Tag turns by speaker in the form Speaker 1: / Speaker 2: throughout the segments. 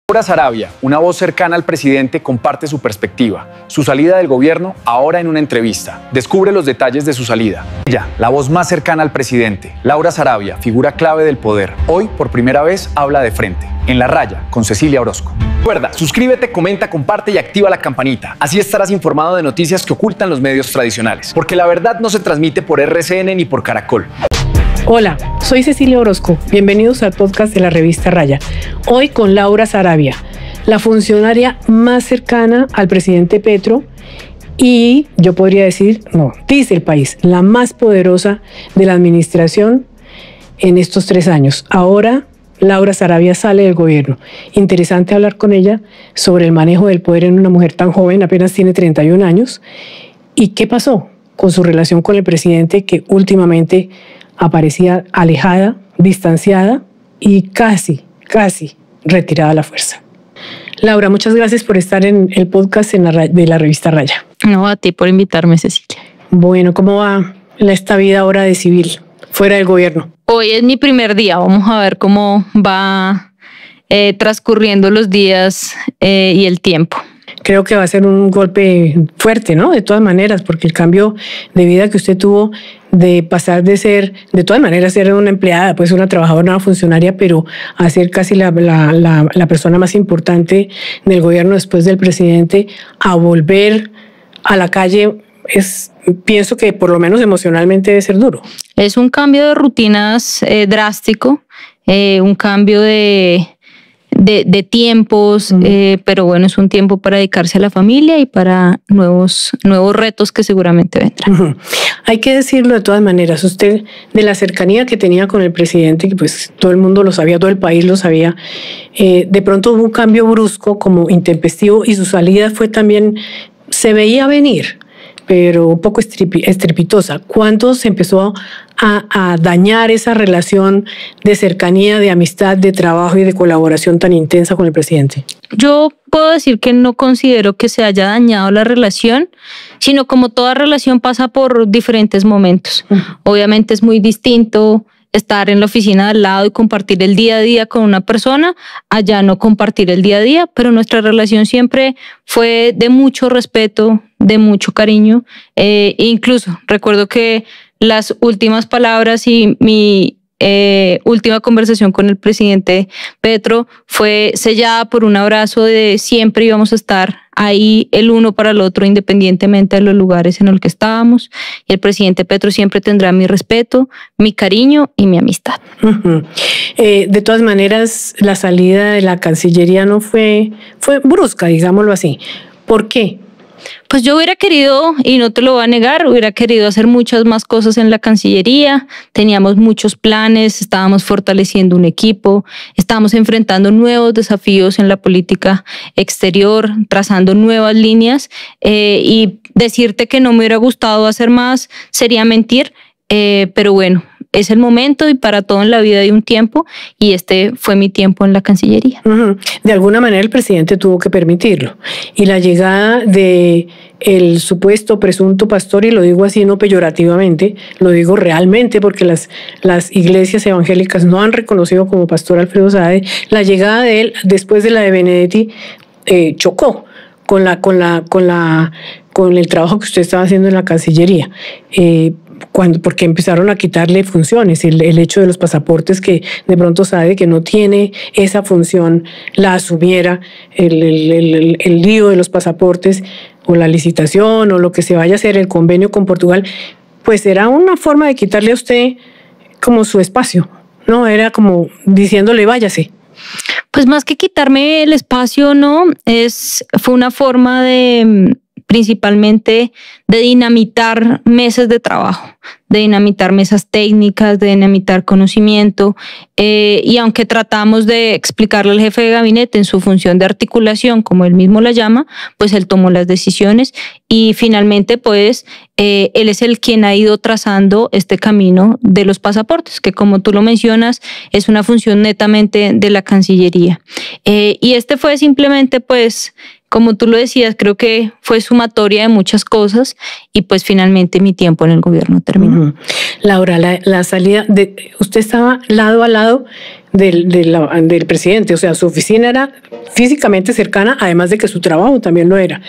Speaker 1: Laura Sarabia, una voz cercana al presidente, comparte su perspectiva, su salida del gobierno ahora en una entrevista. Descubre los detalles de su salida. Ella, la voz más cercana al presidente, Laura Sarabia, figura clave del poder. Hoy, por primera vez, habla de frente, en La Raya, con Cecilia Orozco. Recuerda, suscríbete, comenta, comparte y activa la campanita. Así estarás informado de noticias que ocultan los medios tradicionales. Porque la verdad no se transmite por RCN ni por Caracol.
Speaker 2: Hola, soy Cecilia Orozco. Bienvenidos al podcast de la revista Raya. Hoy con Laura Sarabia, la funcionaria más cercana al presidente Petro y yo podría decir, dice el país, la más poderosa de la administración en estos 3 años. Ahora Laura Sarabia sale del gobierno. Interesante hablar con ella sobre el manejo del poder en una mujer tan joven, apenas tiene 31 años. ¿Y qué pasó con su relación con el presidente que últimamente aparecía alejada, distanciada y casi retirada a la fuerza? Laura, muchas gracias por estar en el podcast de la revista Raya.
Speaker 3: No, a ti por invitarme, Cecilia.
Speaker 2: Bueno, ¿cómo va esta vida ahora de civil, fuera del gobierno?
Speaker 3: Hoy es mi primer día, vamos a ver cómo va transcurriendo los días y el tiempo.
Speaker 2: Creo que va a ser un golpe fuerte, ¿no? De todas maneras, porque el cambio de vida que usted tuvo de pasar de ser, de todas maneras, ser una empleada, pues una trabajadora, una funcionaria, pero a ser casi la persona más importante del gobierno después del presidente, a volver a la calle, pienso que por lo menos emocionalmente debe ser duro.
Speaker 3: Es un cambio de rutinas drástico, un cambio de tiempos, pero bueno, es un tiempo para dedicarse a la familia y para nuevos retos que seguramente vendrán.
Speaker 2: Hay que decirlo de todas maneras, usted de la cercanía que tenía con el presidente, que pues todo el mundo lo sabía, todo el país lo sabía, de pronto hubo un cambio brusco como intempestivo y su salida fue también, se veía venir, pero un poco estrepitosa. ¿Cuándo se empezó a dañar esa relación de cercanía, de amistad, de trabajo y de colaboración tan intensa con el presidente?
Speaker 3: Yo puedo decir que no considero que se haya dañado la relación, sino como toda relación pasa por diferentes momentos. Obviamente es muy distinto estar en la oficina de al lado y compartir el día a día con una persona, allá no compartir el día a día, pero nuestra relación siempre fue de mucho respeto, de mucho cariño. Incluso recuerdo que las últimas palabras y mi última conversación con el presidente Petro fue sellada por un abrazo de siempre íbamos a estar ahí el uno para el otro independientemente de los lugares en los que estábamos, y el presidente Petro siempre tendrá mi respeto, mi cariño y mi amistad.
Speaker 2: De todas maneras, la salida de la Cancillería no fue brusca, digámoslo así. ¿Por qué?
Speaker 3: Pues yo hubiera querido, y no te lo voy a negar, hubiera querido hacer muchas más cosas en la Cancillería. Teníamos muchos planes, estábamos fortaleciendo un equipo, estábamos enfrentando nuevos desafíos en la política exterior, trazando nuevas líneas, y decirte que no me hubiera gustado hacer más sería mentir, pero bueno, es el momento y para todo en la vida hay un tiempo y este fue mi tiempo en la Cancillería.
Speaker 2: De alguna manera el presidente tuvo que permitirlo y la llegada de el supuesto presunto pastor, y lo digo así no peyorativamente, lo digo realmente porque las iglesias evangélicas no han reconocido como pastor Alfredo Saade, la llegada de él después de la de Benedetti chocó con el trabajo que usted estaba haciendo en la Cancillería. Porque empezaron a quitarle funciones, el hecho de los pasaportes, que de pronto sabe que no tiene esa función, la asumiera, el lío de los pasaportes o la licitación o lo que se vaya a hacer, el convenio con Portugal, pues era una forma de quitarle a usted como su espacio, ¿no? Era como diciéndole váyase.
Speaker 3: Pues más que quitarme el espacio, no, fue una forma de principalmente de dinamitar mesas de trabajo, de dinamitar mesas técnicas, de dinamitar conocimiento, y aunque tratamos de explicarle al jefe de gabinete en su función de articulación, como él mismo la llama, pues él tomó las decisiones y finalmente pues él es el quien ha ido trazando este camino de los pasaportes, que como tú lo mencionas es una función netamente de la Cancillería, y este fue simplemente pues como tú lo decías, creo que fue sumatoria de muchas cosas y pues finalmente mi tiempo en el gobierno terminó.
Speaker 2: Laura, la salida, usted estaba lado a lado del presidente, o sea, su oficina era físicamente cercana, además de que su trabajo también lo era.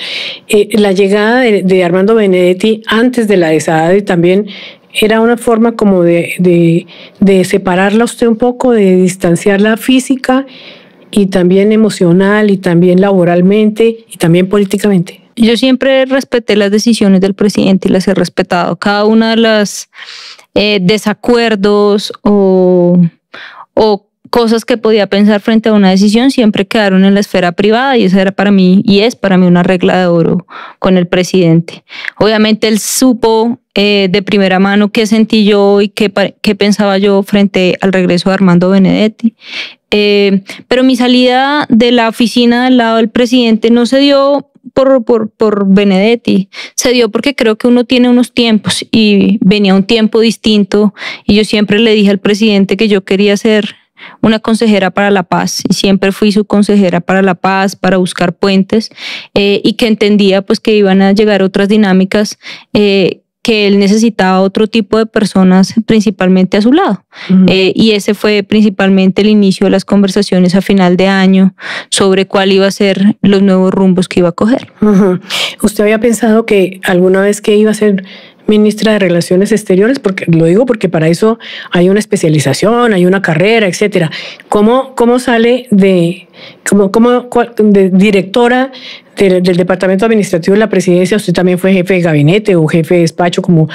Speaker 2: La llegada de Armando Benedetti antes de la de Saad también era una forma como de separarla usted un poco, de distanciarla física y también emocional y también laboralmente y también políticamente.
Speaker 3: Yo siempre respeté las decisiones del presidente y las he respetado. Cada una de las desacuerdos o cosas que podía pensar frente a una decisión siempre quedaron en la esfera privada y esa era para mí y es para mí una regla de oro con el presidente. Obviamente él supo de primera mano qué sentí yo y qué pensaba yo frente al regreso de Armando Benedetti. Pero mi salida de la oficina del lado del presidente no se dio por Benedetti, se dio porque creo que uno tiene unos tiempos y venía un tiempo distinto y yo siempre le dije al presidente que yo quería ser una consejera para la paz y siempre fui su consejera para la paz, para buscar puentes y que entendía pues que iban a llegar otras dinámicas que él necesitaba otro tipo de personas principalmente a su lado. Y ese fue principalmente el inicio de las conversaciones a final de año sobre cuál iba a ser los nuevos rumbos que iba a coger.
Speaker 2: ¿Usted había pensado que alguna vez que iba a ser ministra de Relaciones Exteriores? Porque lo digo porque para eso hay una especialización, hay una carrera, etcétera. ¿Cómo sale de directora del Departamento Administrativo de la Presidencia? Usted también fue jefe de gabinete o jefe de despacho, como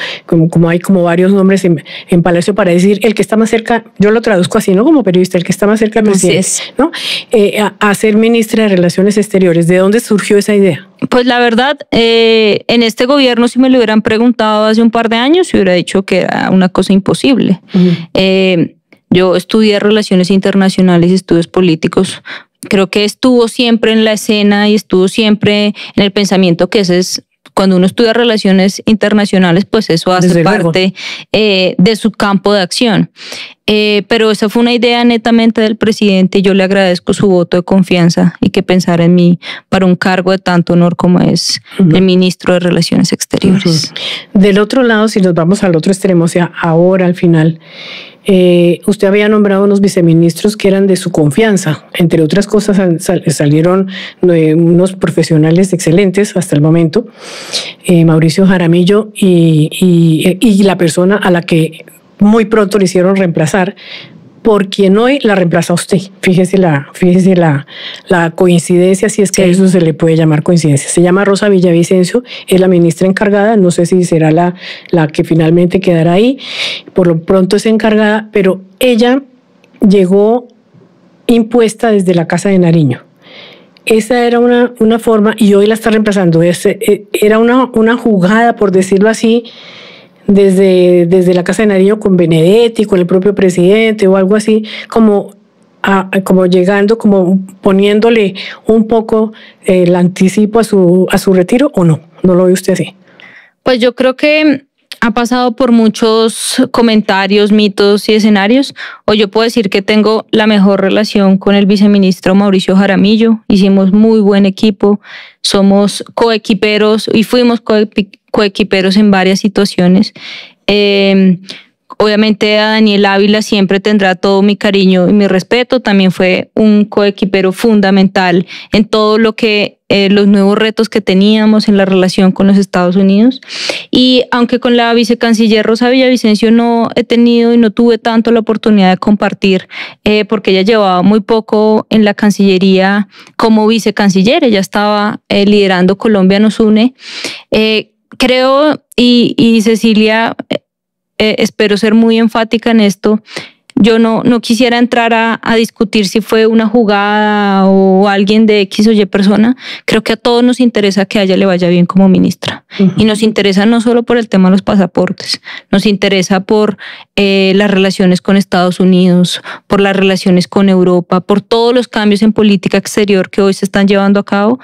Speaker 2: hay como varios nombres en Palacio para decir el que está más cerca, yo lo traduzco así, ¿no? Como periodista, el que está más cerca del presidente, ¿no? A ser ministra de Relaciones Exteriores. ¿De dónde surgió esa idea?
Speaker 3: Pues la verdad, en este gobierno, si me lo hubieran preguntado hace un par de años, yo hubiera dicho que era una cosa imposible. Yo estudié Relaciones Internacionales y Estudios Políticos. Creo que estuvo siempre en la escena y estuvo siempre en el pensamiento que ese es, cuando uno estudia relaciones internacionales, pues eso hace parte de su campo de acción. Pero esa fue una idea netamente del presidente y yo le agradezco su voto de confianza y que pensara en mí para un cargo de tanto honor como es el ministro de Relaciones Exteriores.
Speaker 2: Del otro lado, si nos vamos al otro extremo, o sea, ahora al final, usted había nombrado unos viceministros que eran de su confianza. Entre otras cosas salieron unos profesionales excelentes hasta el momento, Mauricio Jaramillo y la persona a la que muy pronto le hicieron reemplazar, por quien hoy la reemplaza a usted. Fíjese la coincidencia, si es que a eso se le puede llamar coincidencia. Se llama Rosa Villavicencio, es la ministra encargada, no sé si será la que finalmente quedará ahí, por lo pronto es encargada, pero ella llegó impuesta desde la Casa de Nariño. Esa era una forma, y hoy la está reemplazando. Era una jugada, por decirlo así, desde la Casa de Nariño con Benedetti, con el propio presidente o algo así, como llegando, como poniéndole un poco el anticipo a su retiro, ¿o no? ¿No lo ve usted así?
Speaker 3: Pues yo creo que ha pasado por muchos comentarios, mitos y escenarios. Hoy yo puedo decir que tengo la mejor relación con el viceministro Mauricio Jaramillo. Hicimos muy buen equipo, somos coequiperos y fuimos coequiperos en varias situaciones. Obviamente a Daniel Ávila siempre tendrá todo mi cariño y mi respeto. También fue un coequipero fundamental en todo lo que los nuevos retos que teníamos en la relación con los Estados Unidos. Y aunque con la vicecanciller Rosa Villavicencio no he tenido y no tuve tanto la oportunidad de compartir, porque ella llevaba muy poco en la Cancillería como vicecanciller, ella estaba liderando Colombia Nos Une. Creo, y Cecilia, espero ser muy enfática en esto, yo no quisiera entrar a discutir si fue una jugada o alguien de X o Y persona. Creo que a todos nos interesa que a ella le vaya bien como ministra. Y nos interesa no solo por el tema de los pasaportes, nos interesa por las relaciones con Estados Unidos, por las relaciones con Europa, por todos los cambios en política exterior que hoy se están llevando a cabo.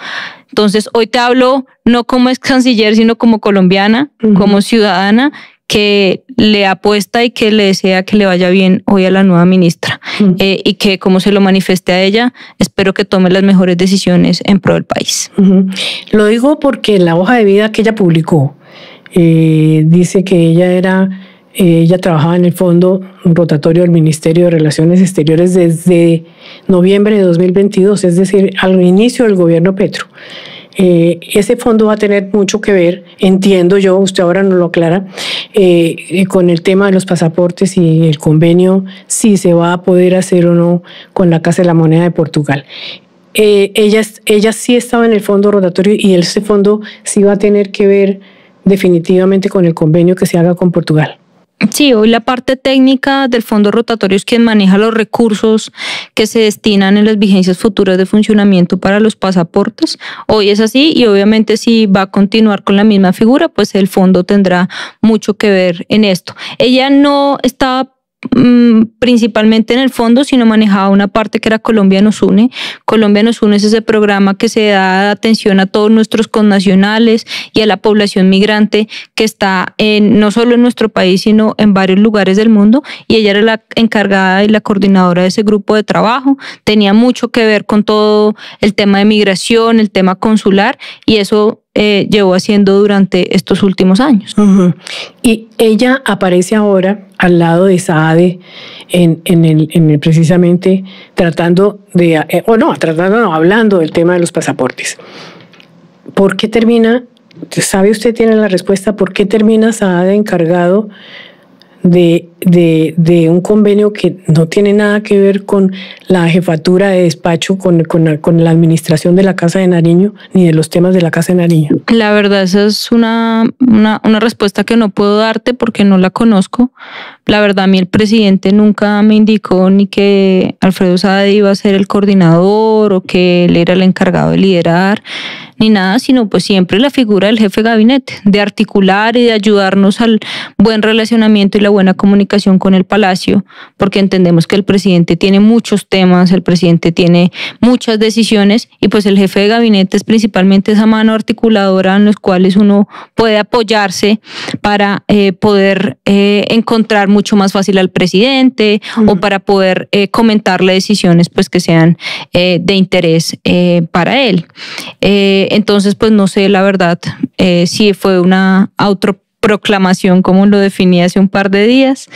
Speaker 3: Entonces, hoy te hablo no como ex canciller, sino como colombiana, como ciudadana, que le apuesta y que le desea que le vaya bien hoy a la nueva ministra y que, como se lo manifieste a ella, espero que tome las mejores decisiones en pro del país.
Speaker 2: Lo digo porque en la hoja de vida que ella publicó dice que ella trabajaba en el fondo rotatorio del Ministerio de Relaciones Exteriores desde noviembre de 2022, es decir, al inicio del gobierno Petro. Ese fondo va a tener mucho que ver, entiendo yo, usted ahora nos lo aclara, con el tema de los pasaportes y el convenio, si se va a poder hacer o no con la Casa de la Moneda de Portugal. Ella sí estaba en el fondo rotatorio y ese fondo sí va a tener que ver definitivamente con el convenio que se haga con Portugal.
Speaker 3: Sí, hoy la parte técnica del fondo rotatorio es quien maneja los recursos que se destinan en las vigencias futuras de funcionamiento para los pasaportes. Hoy es así y obviamente si va a continuar con la misma figura, pues el fondo tendrá mucho que ver en esto. Ella no estaba principalmente en el fondo, sino manejaba una parte que era Colombia nos une. Colombia nos une es ese programa que se da atención a todos nuestros connacionales y a la población migrante que está no solo en nuestro país, sino en varios lugares del mundo, y ella era la encargada y la coordinadora de ese grupo de trabajo. Tenía mucho que ver con todo el tema de migración, el tema consular, y eso llevó haciendo durante estos últimos años.
Speaker 2: Y ella aparece ahora al lado de Saade precisamente hablando del tema de los pasaportes. ¿Por qué termina, sabe usted, tiene la respuesta, por qué termina Saade encargado de un convenio que no tiene nada que ver con la jefatura de despacho, con la administración de la Casa de Nariño, ni de los temas de la Casa de Nariño?
Speaker 3: La verdad, esa es una respuesta que no puedo darte porque no la conozco. La verdad, a mí el presidente nunca me indicó ni que Alfredo Saade iba a ser el coordinador o que él era el encargado de liderar, ni nada, sino pues siempre la figura del jefe de gabinete, de articular y de ayudarnos al buen relacionamiento y la buena comunicación con el Palacio, porque entendemos que el presidente tiene muchos temas, el presidente tiene muchas decisiones y pues el jefe de gabinete es principalmente esa mano articuladora en los cuales uno puede apoyarse para poder encontrar mucho más fácil al presidente o para poder comentarle decisiones pues que sean de interés para él. Entonces, pues no sé la verdad si fue una autoproclamación como lo definí hace un par de días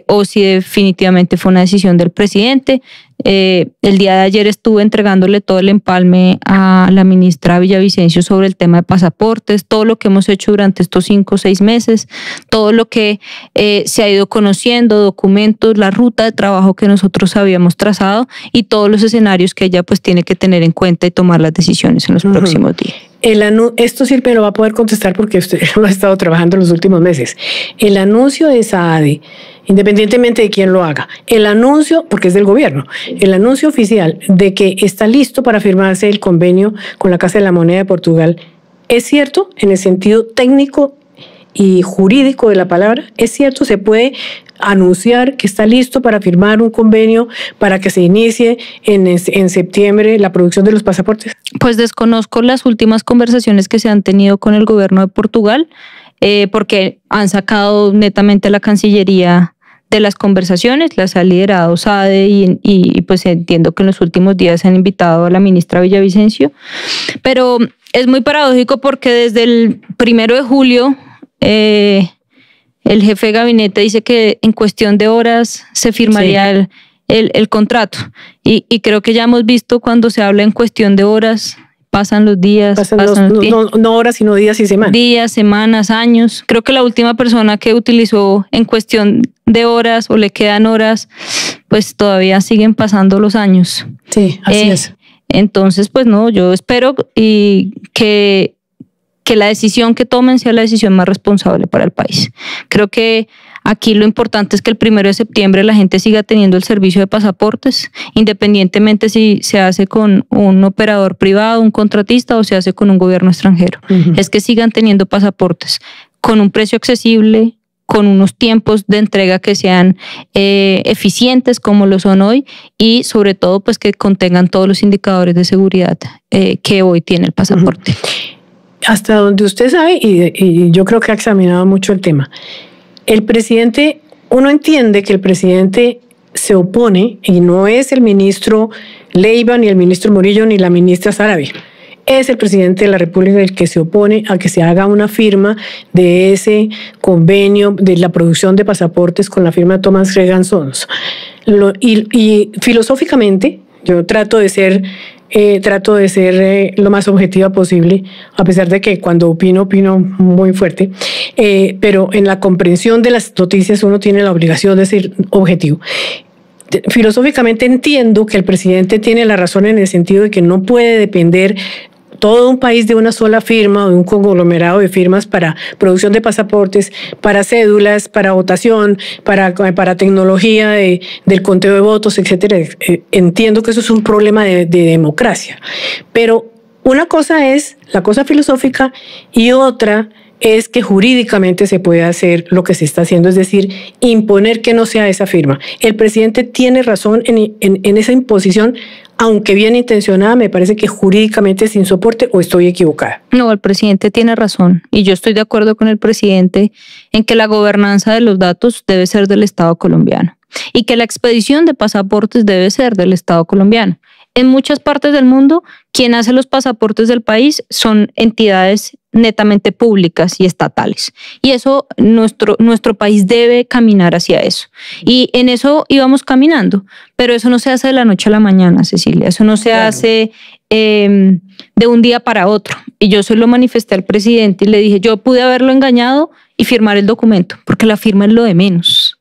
Speaker 3: o si definitivamente fue una decisión del presidente. El día de ayer estuve entregándole todo el empalme a la ministra Villavicencio sobre el tema de pasaportes, todo lo que hemos hecho durante estos 5 o 6 meses, todo lo que se ha ido conociendo, documentos, la ruta de trabajo que nosotros habíamos trazado y todos los escenarios que ella pues tiene que tener en cuenta y tomar las decisiones en los próximos días.
Speaker 2: Esto sí me lo va a poder contestar porque usted lo ha estado trabajando en los últimos meses. El anuncio de Saade, independientemente de quién lo haga, el anuncio, porque es del gobierno, el anuncio oficial de que está listo para firmarse el convenio con la Casa de la Moneda de Portugal, ¿es cierto en el sentido técnico y jurídico de la palabra? ¿Es cierto? ¿Se puede anunciar que está listo para firmar un convenio para que se inicie en septiembre la producción de los pasaportes?
Speaker 3: Pues desconozco las últimas conversaciones que se han tenido con el gobierno de Portugal, porque han sacado netamente a la Cancillería de las conversaciones, las ha liderado Saade y pues entiendo que en los últimos días se han invitado a la ministra Villavicencio, pero es muy paradójico porque desde el 1 de julio el jefe de gabinete dice que en cuestión de horas se firmaría el contrato y creo que ya hemos visto cuando se habla en cuestión de horas, pasan los días,
Speaker 2: no horas sino días y semanas.
Speaker 3: Días, semanas, años. Creo que la última persona que utilizó en cuestión de horas o le quedan horas, pues todavía siguen pasando los años.
Speaker 2: Sí, así es.
Speaker 3: Entonces, pues no, yo espero que la decisión que tomen sea la decisión más responsable para el país. Creo que aquí lo importante es que el 1 de septiembre la gente siga teniendo el servicio de pasaportes, independientemente si se hace con un operador privado, un contratista o se hace con un gobierno extranjero. Es que sigan teniendo pasaportes con un precio accesible, con unos tiempos de entrega que sean eficientes como lo son hoy y sobre todo pues que contengan todos los indicadores de seguridad que hoy tiene el pasaporte.
Speaker 2: hasta donde usted sabe, y yo creo que ha examinado mucho el tema, el presidente, uno entiende que el presidente se opone, y no es el ministro Leiva, ni el ministro Murillo, ni la ministra Sarabia. Es el presidente de la República el que se opone a que se haga una firma de ese convenio de la producción de pasaportes con la firma Thomas Regan Sons. Y filosóficamente, yo trato de ser lo más objetiva posible, a pesar de que cuando opino muy fuerte, pero en la comprensión de las noticias uno tiene la obligación de ser objetivo. Filosóficamente entiendo que el presidente tiene la razón en el sentido de que no puede depender todo un país de una sola firma o de un conglomerado de firmas para producción de pasaportes, para cédulas, para votación, para tecnología del conteo de votos, etcétera. Entiendo que eso es un problema de democracia. Pero una cosa es la cosa filosófica y otra es que jurídicamente se puede hacer lo que se está haciendo, es decir, imponer que no sea esa firma. El presidente tiene razón en esa imposición, aunque bien intencionada, me parece que jurídicamente es sin soporte, ¿o estoy equivocada?
Speaker 3: No, el presidente tiene razón y yo estoy de acuerdo con el presidente en que la gobernanza de los datos debe ser del Estado colombiano y que la expedición de pasaportes debe ser del Estado colombiano. En muchas partes del mundo, quien hace los pasaportes del país son entidades netamente públicas y estatales. Y eso, nuestro país debe caminar hacia eso. Y en eso íbamos caminando, pero eso no se hace de la noche a la mañana, Cecilia. Eso no se hace de un día para otro. Y yo se lo manifesté al presidente y le dije, yo pude haberlo engañado y firmar el documento, porque la firma es lo de menos.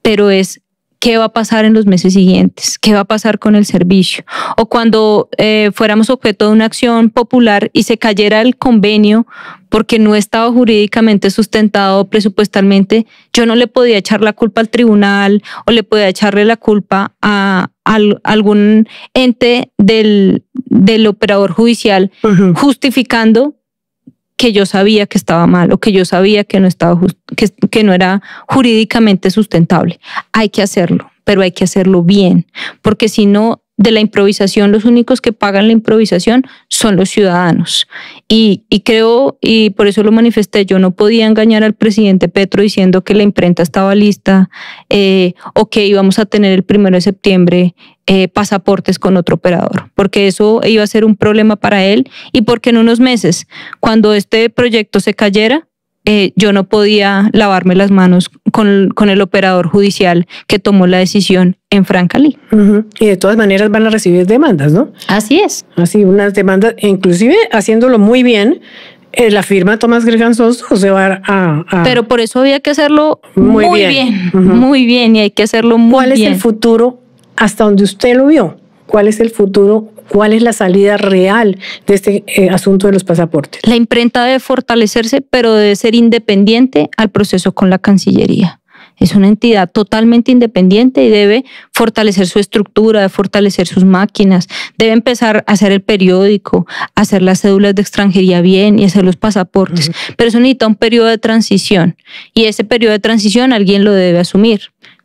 Speaker 3: Pero es ¿qué va a pasar en los meses siguientes? ¿Qué va a pasar con el servicio? O cuando fuéramos objeto de una acción popular y se cayera el convenio porque no estaba jurídicamente sustentado presupuestalmente, yo no le podía echar la culpa al tribunal o le podía echarle la culpa a algún ente del operador judicial, justificando que yo sabía que estaba mal o que yo sabía que no estaba que no era jurídicamente sustentable. Hay que hacerlo, pero hay que hacerlo bien, porque si no, de la improvisación, los únicos que pagan la improvisación son los ciudadanos. Y creo, y por eso lo manifesté, yo no podía engañar al presidente Petro diciendo que la imprenta estaba lista o que íbamos a tener el 1 de septiembre pasaportes con otro operador, porque eso iba a ser un problema para él y porque en unos meses, cuando este proyecto se cayera, yo no podía lavarme las manos con el operador judicial que tomó la decisión en Francalí.
Speaker 2: Y de todas maneras van a recibir demandas, ¿no?
Speaker 3: Así es.
Speaker 2: Así, unas demandas, inclusive haciéndolo muy bien, la firma Thomas Regan Sons se va a...
Speaker 3: Pero por eso había que hacerlo muy bien. Muy bien, y hay que hacerlo muy bien.
Speaker 2: ¿Cuál es el futuro hasta donde usted lo vio? ¿Cuál es el futuro? ¿Cuál es la salida real de este asunto de los pasaportes?
Speaker 3: La imprenta debe fortalecerse, pero debe ser independiente al proceso con la Cancillería. Es una entidad totalmente independiente y debe fortalecer su estructura, debe fortalecer sus máquinas, debe empezar a hacer el periódico, hacer las cédulas de extranjería bien y hacer los pasaportes. Pero eso necesita un periodo de transición y ese periodo de transición alguien lo debe asumir.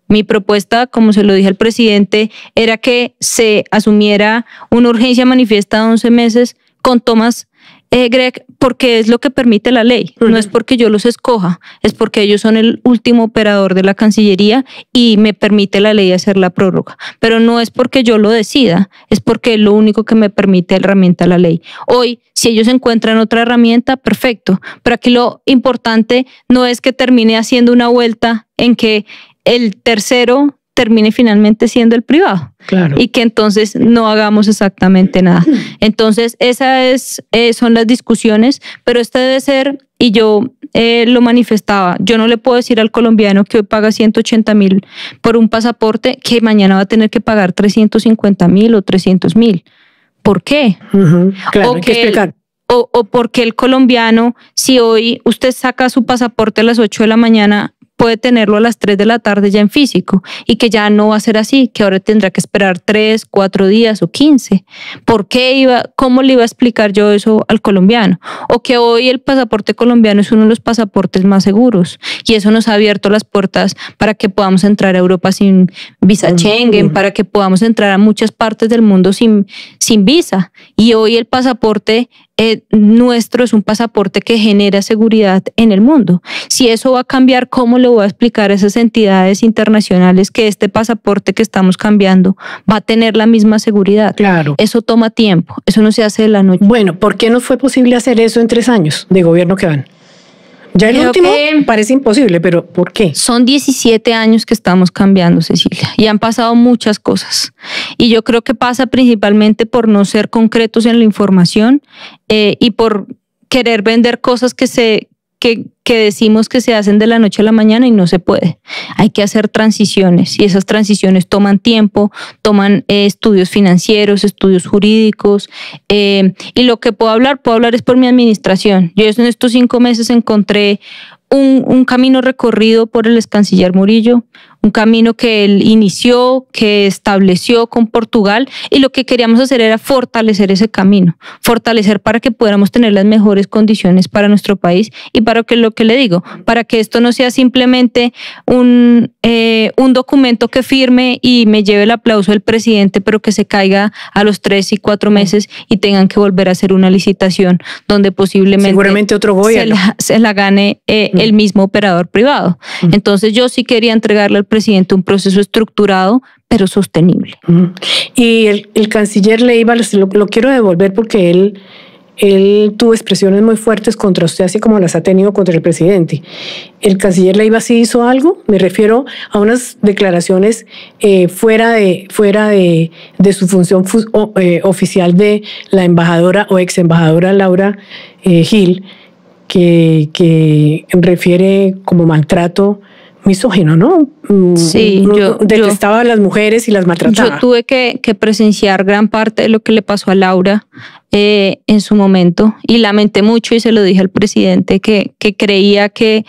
Speaker 3: Mi propuesta, como se lo dije al presidente, era que se asumiera una urgencia manifiesta de 11 meses con Thomas Greg, porque es lo que permite la ley. No es porque yo los escoja, es porque ellos son el último operador de la Cancillería y me permite la ley hacer la prórroga. Pero no es porque yo lo decida, es porque es lo único que me permite la herramienta la ley. Hoy, si ellos encuentran otra herramienta, perfecto. Pero aquí lo importante no es que termine haciendo una vuelta en que el tercero termine finalmente siendo el privado. Claro. Y que entonces no hagamos exactamente nada. Entonces esas son las discusiones, pero este debe ser, y yo lo manifestaba, yo no le puedo decir al colombiano que hoy paga 180.000 por un pasaporte que mañana va a tener que pagar 350.000 o 300.000. ¿Por qué?
Speaker 2: Claro, hay que explicar.
Speaker 3: O porque el colombiano, si hoy usted saca su pasaporte a las 8 de la mañana, puede tenerlo a las 3 de la tarde ya en físico y que ya no va a ser así, que ahora tendrá que esperar 3, 4 días o 15. ¿Por qué cómo le iba a explicar yo eso al colombiano? O que hoy el pasaporte colombiano es uno de los pasaportes más seguros y eso nos ha abierto las puertas para que podamos entrar a Europa sin visa Schengen, para que podamos entrar a muchas partes del mundo sin visa. Y hoy el pasaporte nuestro es un pasaporte que genera seguridad en el mundo. Si eso va a cambiar, ¿cómo le voy a explicar a esas entidades internacionales que este pasaporte que estamos cambiando va a tener la misma seguridad?
Speaker 2: Claro.
Speaker 3: Eso toma tiempo, eso no se hace de la noche.
Speaker 2: Bueno, ¿por qué no fue posible hacer eso en 3 años de gobierno que van? Ya el último parece imposible, pero ¿por qué?
Speaker 3: Son 17 años que estamos cambiando, Cecilia, y han pasado muchas cosas. Y yo creo que pasa principalmente por no ser concretos en la información y por querer vender cosas que decimos que se hacen de la noche a la mañana y no se puede. Hay que hacer transiciones y esas transiciones toman tiempo, toman estudios financieros, estudios jurídicos y lo que puedo hablar es por mi administración. Yo en estos 5 meses encontré un camino recorrido por el ex canciller Murillo, un camino que él inició, que estableció con Portugal, y lo que queríamos hacer era fortalecer ese camino, fortalecer para que pudiéramos tener las mejores condiciones para nuestro país y para que, lo que le digo, para que esto no sea simplemente un documento que firme y me lleve el aplauso del presidente, pero que se caiga a los 3 y 4 meses y tengan que volver a hacer una licitación donde posiblemente
Speaker 2: seguramente otro gobierno
Speaker 3: se la gane el mismo operador privado. Entonces yo sí quería entregarle al presidente un proceso estructurado, pero sostenible.
Speaker 2: Y el canciller Leiva, lo quiero devolver porque él tuvo expresiones muy fuertes contra usted, así como las ha tenido contra el presidente. ¿El canciller Leiva sí hizo algo? Me refiero a unas declaraciones fuera de su función oficial de la embajadora o ex embajadora Laura Gil, que refiere como maltrato misógino, ¿no?
Speaker 3: Sí,
Speaker 2: detestaba a las mujeres y las maltrataba.
Speaker 3: Yo tuve que presenciar gran parte de lo que le pasó a Laura en su momento y lamenté mucho y se lo dije al presidente que creía que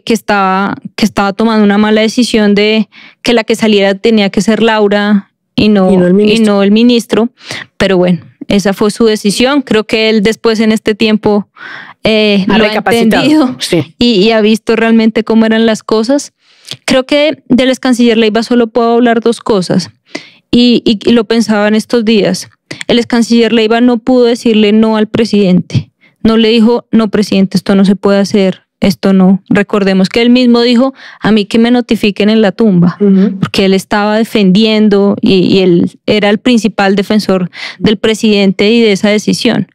Speaker 3: estaba tomando una mala decisión de que la que saliera tenía que ser Laura y no el ministro, pero bueno, esa fue su decisión. Creo que él después en este tiempo lo ha entendido y ha visto realmente cómo eran las cosas. Creo que del ex canciller Leiva solo puedo hablar 2 cosas y lo pensaba en estos días. El ex canciller Leiva no pudo decirle no al presidente. No le dijo, no, presidente, esto no se puede hacer. Esto no. Recordemos que él mismo dijo, a mí que me notifiquen en la tumba, porque él estaba defendiendo y él era el principal defensor del presidente y de esa decisión.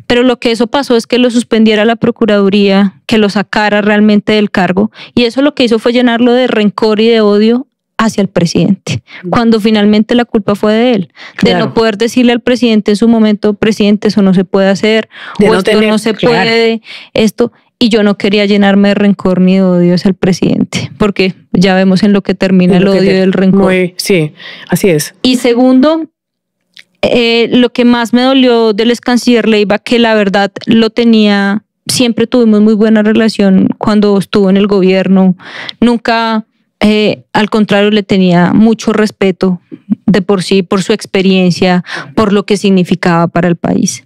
Speaker 3: Pero lo que eso pasó es que lo suspendiera la Procuraduría, que lo sacara realmente del cargo, y eso lo que hizo fue llenarlo de rencor y de odio hacia el presidente, cuando finalmente la culpa fue de él, de no poder decirle al presidente en su momento, presidente, eso no se puede hacer, o esto no se puede, esto... Y yo no quería llenarme de rencor ni de odio hacia el presidente, porque ya vemos en lo que termina el odio y el rencor.
Speaker 2: Sí, así es.
Speaker 3: Y segundo, lo que más me dolió del ex canciller Leiva, que la verdad lo tenía, siempre tuvimos muy buena relación cuando estuvo en el gobierno, nunca, al contrario, le tenía mucho respeto de por sí, por su experiencia, por lo que significaba para el país.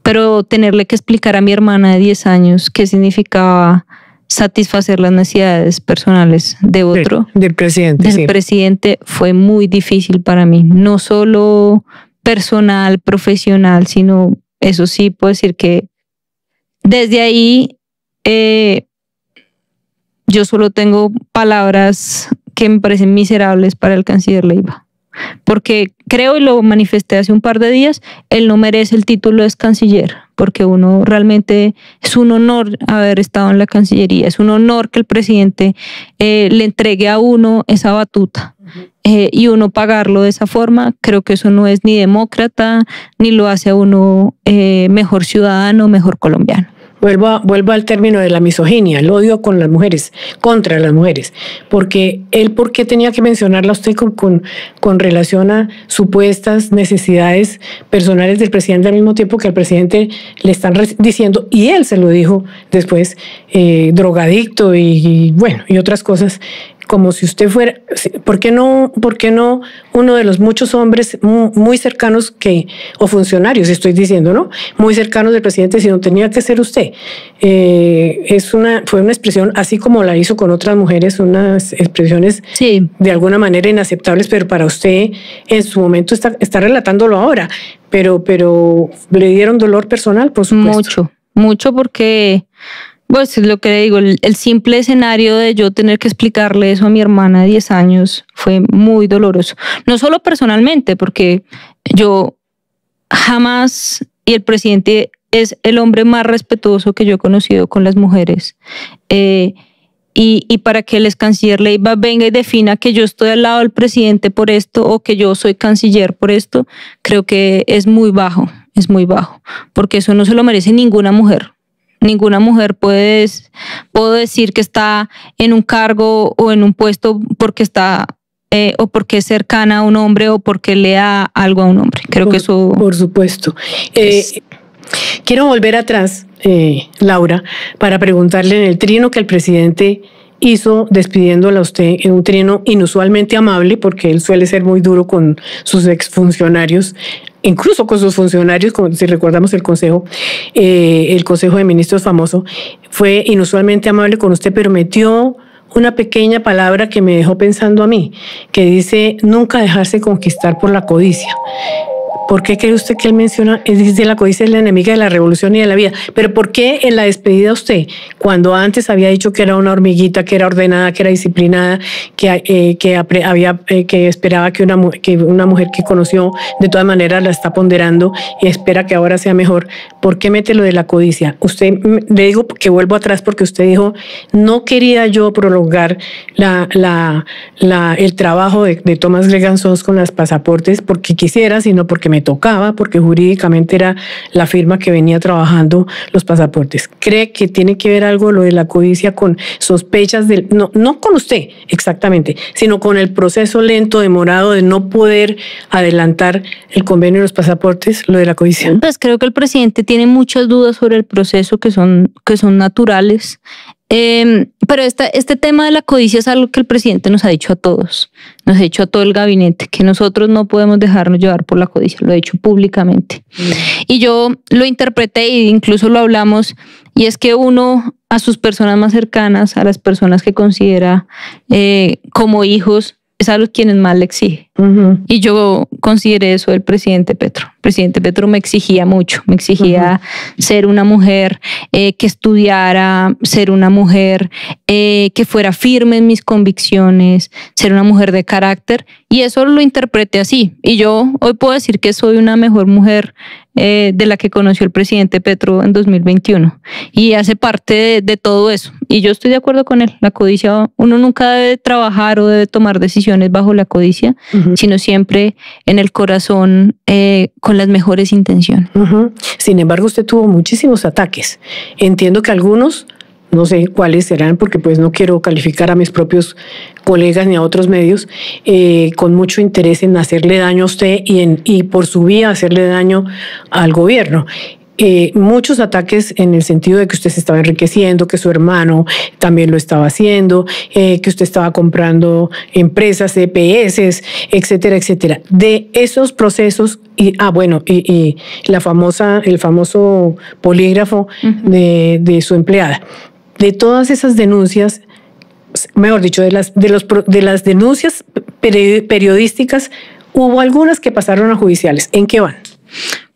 Speaker 3: Pero tenerle que explicar a mi hermana de 10 años qué significaba satisfacer las necesidades personales de otro,
Speaker 2: del presidente,
Speaker 3: fue muy difícil para mí. No solo personal, profesional, sino, eso sí, puedo decir que desde ahí yo solo tengo palabras que me parecen miserables para el canciller Leiva. Porque creo, y lo manifesté hace un par de días, él no merece el título de ex canciller, porque uno realmente es un honor haber estado en la Cancillería, es un honor que el presidente le entregue a uno esa batuta y uno pagarlo de esa forma. Creo que eso no es ni demócrata, ni lo hace a uno mejor ciudadano, mejor colombiano.
Speaker 2: Vuelvo al término de la misoginia, el odio con las mujeres, contra las mujeres, porque él, ¿por qué tenía que mencionarla a usted con relación a supuestas necesidades personales del presidente al mismo tiempo que al presidente le están diciendo, y él se lo dijo después, drogadicto y otras cosas? Como si usted fuera, ¿por qué no uno de los muchos hombres muy cercanos o funcionarios, estoy diciendo, ¿no? Muy cercanos del presidente, si no tenía que ser usted? Fue una expresión, así como la hizo con otras mujeres, unas expresiones de alguna manera inaceptables, pero para usted en su momento está relatándolo ahora. pero le dieron dolor personal, por supuesto.
Speaker 3: Mucho porque, pues lo que le digo, el simple escenario de yo tener que explicarle eso a mi hermana de 10 años fue muy doloroso. No solo personalmente, porque yo jamás, y el presidente es el hombre más respetuoso que yo he conocido con las mujeres, y para que el ex canciller Leiva venga y defina que yo estoy al lado del presidente por esto o que yo soy canciller por esto, creo que es muy bajo, porque eso no se lo merece ninguna mujer. Ninguna mujer puedo decir que está en un cargo o en un puesto porque está o porque es cercana a un hombre o porque lea algo a un hombre. Creo que eso...
Speaker 2: Por supuesto. Quiero volver atrás, Laura, para preguntarle en el trino que el presidente hizo despidiéndola a usted, en un trino inusualmente amable, porque él suele ser muy duro con sus exfuncionarios, incluso con sus funcionarios, como si recordamos el Consejo de Ministros famoso, fue inusualmente amable con usted, pero metió una pequeña palabra que me dejó pensando a mí, que dice nunca dejarse conquistar por la codicia. ¿Por qué cree usted que él menciona, dice la codicia es la enemiga de la revolución y de la vida? Pero ¿por qué en la despedida usted, cuando antes había dicho que era una hormiguita, que era ordenada, que era disciplinada, que esperaba que una mujer que conoció de todas maneras la está ponderando y espera que ahora sea mejor? ¿Por qué mete lo de la codicia? Usted, le digo que vuelvo atrás porque usted dijo, no quería yo prolongar el trabajo de Tomás Greganzós con los pasaportes porque quisiera, sino porque me tocaba, porque jurídicamente era la firma que venía trabajando los pasaportes. ¿Cree que tiene que ver algo lo de la codicia con sospechas no con usted exactamente, sino con el proceso lento, demorado de no poder adelantar el convenio de los pasaportes, lo de la codicia?
Speaker 3: Pues creo que el presidente tiene muchas dudas sobre el proceso que son naturales. Pero este tema de la codicia es algo que el presidente nos ha dicho a todos, nos ha dicho a todo el gabinete, que nosotros no podemos dejarnos llevar por la codicia, lo ha dicho públicamente. Y yo lo interpreté e incluso lo hablamos, y es que uno a sus personas más cercanas, a las personas que considera como hijos, es a los quienes más le exige. Y yo consideré eso del presidente Petro. El presidente Petro me exigía mucho, me exigía ser una mujer que estudiara, ser una mujer que fuera firme en mis convicciones, ser una mujer de carácter, y eso lo interpreté así. Y yo hoy puedo decir que soy una mejor mujer de la que conoció el presidente Petro en 2021, y hace parte de todo eso. Y yo estoy de acuerdo con él. La codicia, uno nunca debe trabajar o debe tomar decisiones bajo la codicia, sino siempre en el corazón, con las mejores intenciones.
Speaker 2: Sin embargo, usted tuvo muchísimos ataques. Entiendo que algunos, no sé cuáles serán, porque pues no quiero calificar a mis propios colegas ni a otros medios, con mucho interés en hacerle daño a usted y por su vía hacerle daño al gobierno. Muchos ataques en el sentido de que usted se estaba enriqueciendo, que su hermano también lo estaba haciendo, que usted estaba comprando empresas, EPS, etcétera, etcétera. De esos procesos, y el famoso polígrafo de su empleada. De todas esas denuncias, mejor dicho, de las denuncias periodísticas, hubo algunas que pasaron a judiciales. ¿En qué van?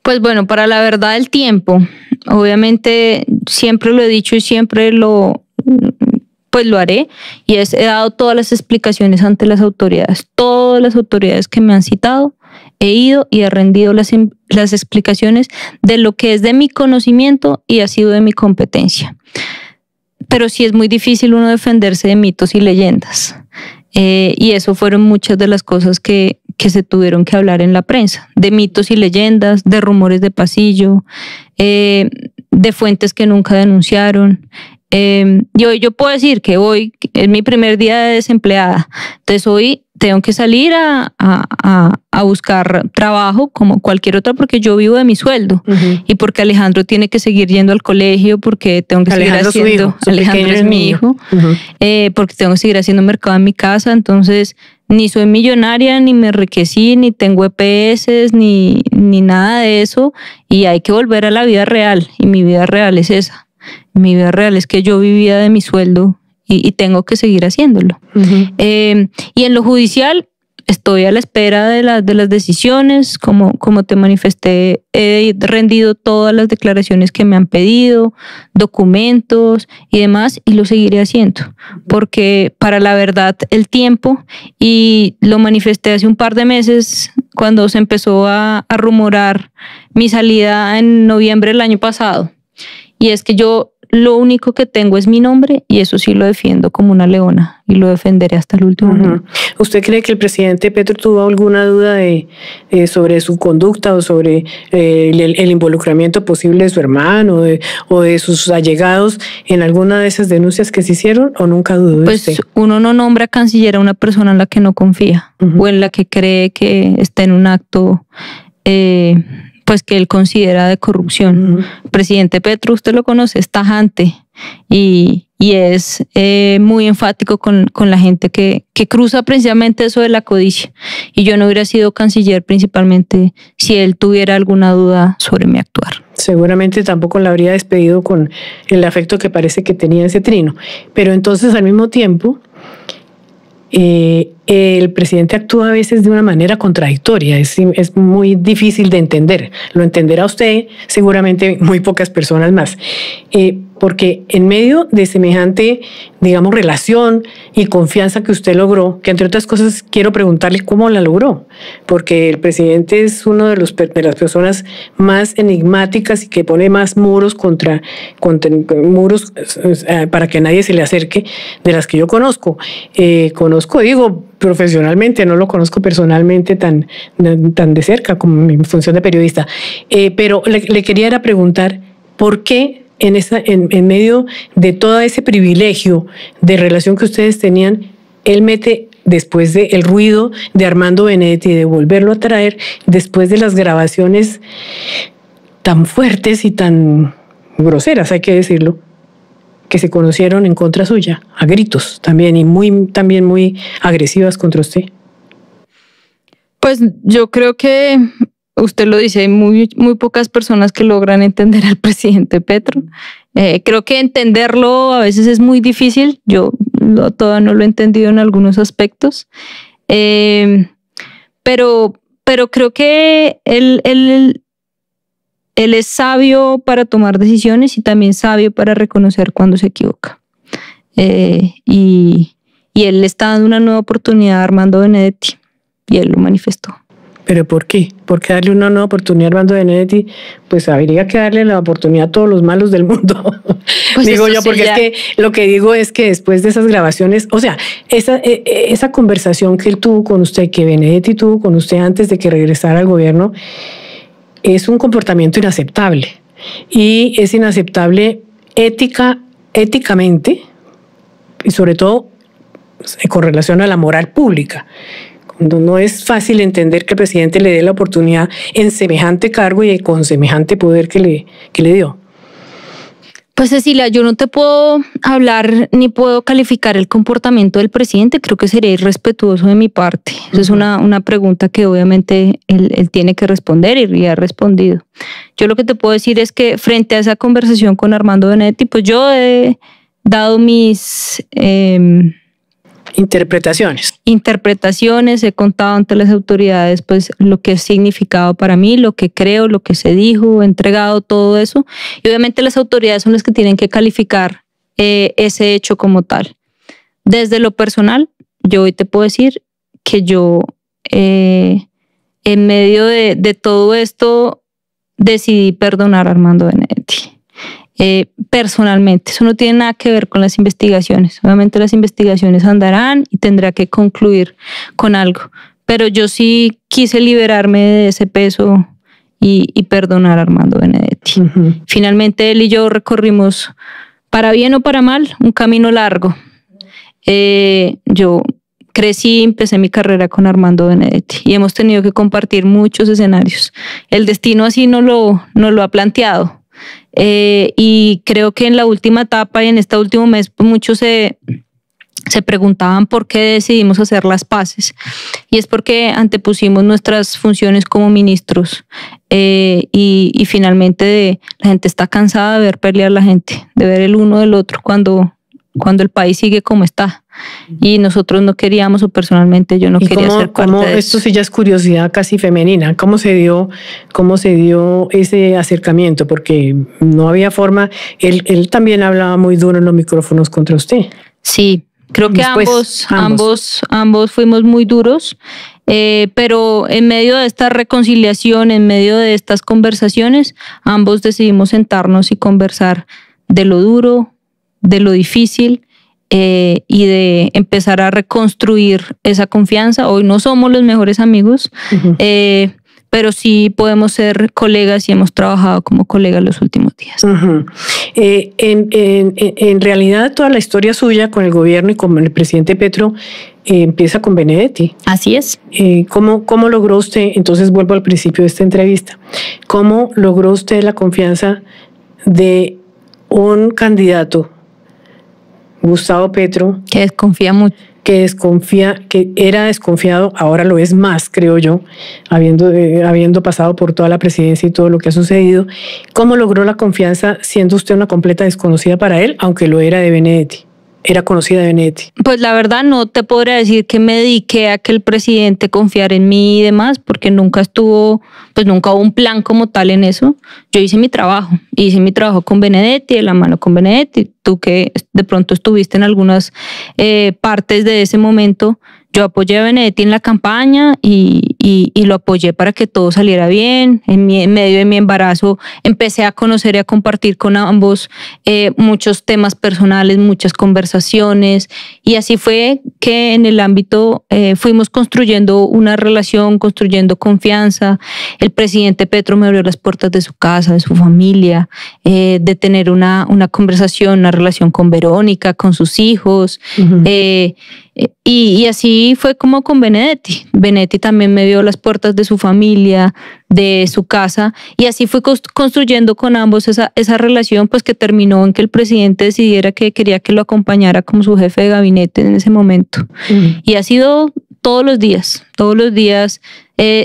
Speaker 3: Pues bueno, para la verdad del tiempo, obviamente siempre lo he dicho y siempre lo haré, y he dado todas las explicaciones ante las autoridades. Todas las autoridades que me han citado, he ido y he rendido las explicaciones de lo que es de mi conocimiento y ha sido de mi competencia. Pero sí es muy difícil uno defenderse de mitos y leyendas. Y eso fueron muchas de las cosas que se tuvieron que hablar en la prensa, de mitos y leyendas, de rumores de pasillo, de fuentes que nunca denunciaron. Y hoy yo puedo decir que hoy es mi primer día de desempleada, entonces hoy tengo que salir a buscar trabajo como cualquier otra, porque yo vivo de mi sueldo, y porque Alejandro tiene que seguir yendo al colegio, porque tengo que seguir haciendo, Alejandro es mi hijo, porque tengo que seguir haciendo mercado en mi casa. Entonces ni soy millonaria, ni me enriquecí, ni tengo EPS, ni nada de eso, y hay que volver a la vida real, y mi vida real es esa. Mi vida real es que yo vivía de mi sueldo y tengo que seguir haciéndolo. Y en lo judicial, estoy a la espera de las decisiones. Como te manifesté, he rendido todas las declaraciones que me han pedido, documentos y demás, y lo seguiré haciendo, porque para la verdad el tiempo, y lo manifesté hace un par de meses cuando se empezó a rumorar mi salida en noviembre del año pasado, y es que yo lo único que tengo es mi nombre, y eso sí lo defiendo como una leona y lo defenderé hasta el último minuto.
Speaker 2: ¿Usted cree que el presidente Petro tuvo alguna duda sobre su conducta o sobre el involucramiento posible de su hermano o de sus allegados en alguna de esas denuncias que se hicieron, o nunca dudó de
Speaker 3: pues
Speaker 2: usted?
Speaker 3: Uno no nombra canciller a una persona en la que no confía o en la que cree que está en un acto pues que él considera de corrupción. Presidente Petro, usted lo conoce, es tajante y es muy enfático con la gente que cruza precisamente eso de la codicia. Y yo no hubiera sido canciller principalmente si él tuviera alguna duda sobre mi actuar.
Speaker 2: Seguramente tampoco la habría despedido con el afecto que parece que tenía ese trino. Pero entonces, al mismo tiempo, el presidente actúa a veces de una manera contradictoria. Es muy difícil de entender. Lo entenderá usted, seguramente muy pocas personas más. Porque en medio de semejante, digamos, relación y confianza que usted logró, que entre otras cosas quiero preguntarle cómo la logró, porque el presidente es uno de las personas más enigmáticas y que pone más muros contra muros para que nadie se le acerque, de las que yo conozco. Digo, profesionalmente, no lo conozco personalmente tan de cerca como mi función de periodista, pero le quería preguntar por qué en medio de todo ese privilegio de relación que ustedes tenían, él mete, después del ruido de Armando Benedetti, de volverlo a traer, después de las grabaciones tan fuertes y tan groseras, hay que decirlo, que se conocieron en contra suya, a gritos también, y también muy agresivas contra usted.
Speaker 3: Pues yo creo que usted lo dice, hay muy pocas personas que logran entender al presidente Petro. Creo que entenderlo a veces es muy difícil. Yo todavía no lo he entendido en algunos aspectos. Pero creo que él es sabio para tomar decisiones y también sabio para reconocer cuando se equivoca. Y él le está dando una nueva oportunidad a Armando Benedetti y él lo manifestó.
Speaker 2: ¿Pero por qué? ¿Por qué darle una nueva oportunidad a Armando Benedetti? Pues habría que darle la oportunidad a todos los malos del mundo. Pues digo yo, porque es que lo que digo es que después de esas grabaciones, o sea, esa conversación que él tuvo con usted, que Benedetti tuvo con usted antes de que regresara al gobierno, es un comportamiento inaceptable. Y es inaceptable éticamente, y sobre todo con relación a la moral pública. No es fácil entender que el presidente le dé la oportunidad en semejante cargo y con semejante poder que le dio.
Speaker 3: Pues Cecilia, yo no te puedo hablar ni puedo calificar el comportamiento del presidente. Creo que sería irrespetuoso de mi parte. Eso es una pregunta que obviamente él tiene que responder y ha respondido. Yo lo que te puedo decir es que frente a esa conversación con Armando Benedetti, pues yo he dado mis interpretaciones, he contado ante las autoridades pues lo que ha significado para mí, lo que creo, lo que se dijo, he entregado todo eso, y obviamente las autoridades son las que tienen que calificar ese hecho como tal. Desde lo personal, yo hoy te puedo decir que yo en medio de todo esto decidí perdonar a Armando Benedetti. Personalmente, eso no tiene nada que ver con las investigaciones. Obviamente las investigaciones andarán y tendrá que concluir con algo, pero yo sí quise liberarme de ese peso y perdonar a Armando Benedetti. Finalmente él y yo recorrimos, para bien o para mal, un camino largo. Yo crecí, empecé mi carrera con Armando Benedetti y hemos tenido que compartir muchos escenarios. El destino así no lo ha planteado. Y creo que en la última etapa y en este último mes pues muchos se preguntaban por qué decidimos hacer las paces, y es porque antepusimos nuestras funciones como ministros y finalmente la gente está cansada de ver pelear la gente, de ver el uno del otro cuando el país sigue como está. y nosotros no queríamos, o personalmente yo no quería ser parte de eso.
Speaker 2: Esto sí ya es curiosidad casi femenina. ¿Cómo se dio ese acercamiento? Porque no había forma. Él también hablaba muy duro en los micrófonos contra usted.
Speaker 3: Sí, creo que ambos fuimos muy duros, pero en medio de esta reconciliación, en medio de estas conversaciones, ambos decidimos sentarnos y conversar de lo duro, de lo difícil, y de empezar a reconstruir esa confianza. Hoy no somos los mejores amigos, pero sí podemos ser colegas y hemos trabajado como colegas los últimos días.
Speaker 2: En realidad, toda la historia suya con el gobierno y con el presidente Petro empieza con Benedetti.
Speaker 3: Así es.
Speaker 2: ¿Cómo logró usted, entonces vuelvo al principio de esta entrevista, cómo logró usted la confianza de un candidato, Gustavo Petro,
Speaker 3: que desconfía mucho?
Speaker 2: Que era desconfiado, ahora lo es más, creo yo, habiendo pasado por toda la presidencia y todo lo que ha sucedido. ¿Cómo logró la confianza siendo usted una completa desconocida para él, aunque lo era de Benedetti? Era conocida de Benedetti.
Speaker 3: Pues la verdad no te podría decir que me dediqué a que el presidente confiara en mí y demás, porque nunca hubo un plan como tal en eso. Yo hice mi trabajo con Benedetti, de la mano con Benedetti. Tú que de pronto estuviste en algunas partes de ese momento, yo apoyé a Benedetti en la campaña y lo apoyé para que todo saliera bien. En medio de mi embarazo empecé a conocer y a compartir con ambos muchos temas personales, muchas conversaciones, y así fue que en el ámbito fuimos construyendo una relación, construyendo confianza. El presidente Petro me abrió las puertas de su casa, de su familia, de tener una conversación, una relación con Verónica, con sus hijos. Y así fue como con Benedetti. Benedetti también me dio las puertas de su familia, de su casa, y así fue construyendo con ambos esa relación, pues que terminó en que el presidente decidiera que quería que lo acompañara como su jefe de gabinete en ese momento. Y ha sido todos los días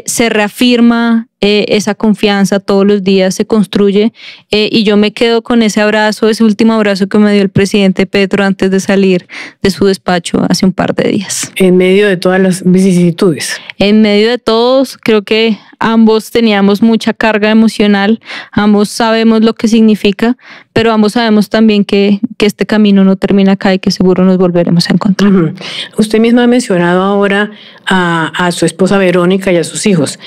Speaker 3: se reafirma esa confianza, todos los días se construye, y yo me quedo con ese abrazo, ese último abrazo que me dio el presidente Petro antes de salir de su despacho hace un par de días.
Speaker 2: En medio de todas las vicisitudes.
Speaker 3: En medio de todos, creo que ambos teníamos mucha carga emocional, ambos sabemos lo que significa, pero ambos sabemos también que este camino no termina acá y que seguro nos volveremos a encontrar.
Speaker 2: Usted misma ha mencionado ahora a su esposa Verónica y a sus hijos.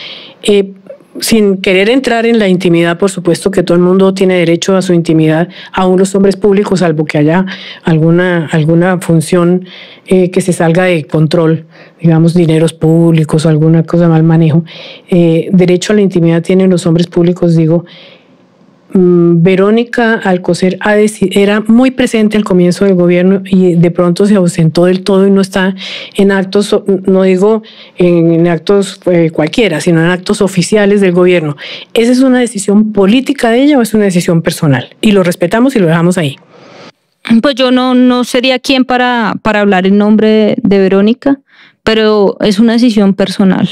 Speaker 2: Sin querer entrar en la intimidad, por supuesto que todo el mundo tiene derecho a su intimidad, aún los hombres públicos, salvo que haya alguna función que se salga de control, digamos dineros públicos o alguna cosa mal manejo. Derecho a la intimidad tienen los hombres públicos, digo. Verónica Alcocer era muy presente al comienzo del gobierno y de pronto se ausentó del todo y no está en actos, no digo en actos cualquiera, sino en actos oficiales del gobierno. ¿Esa es una decisión política de ella o es una decisión personal? Y lo respetamos y lo dejamos ahí.
Speaker 3: Pues yo no sería quien para hablar en nombre de Verónica, pero es una decisión personal.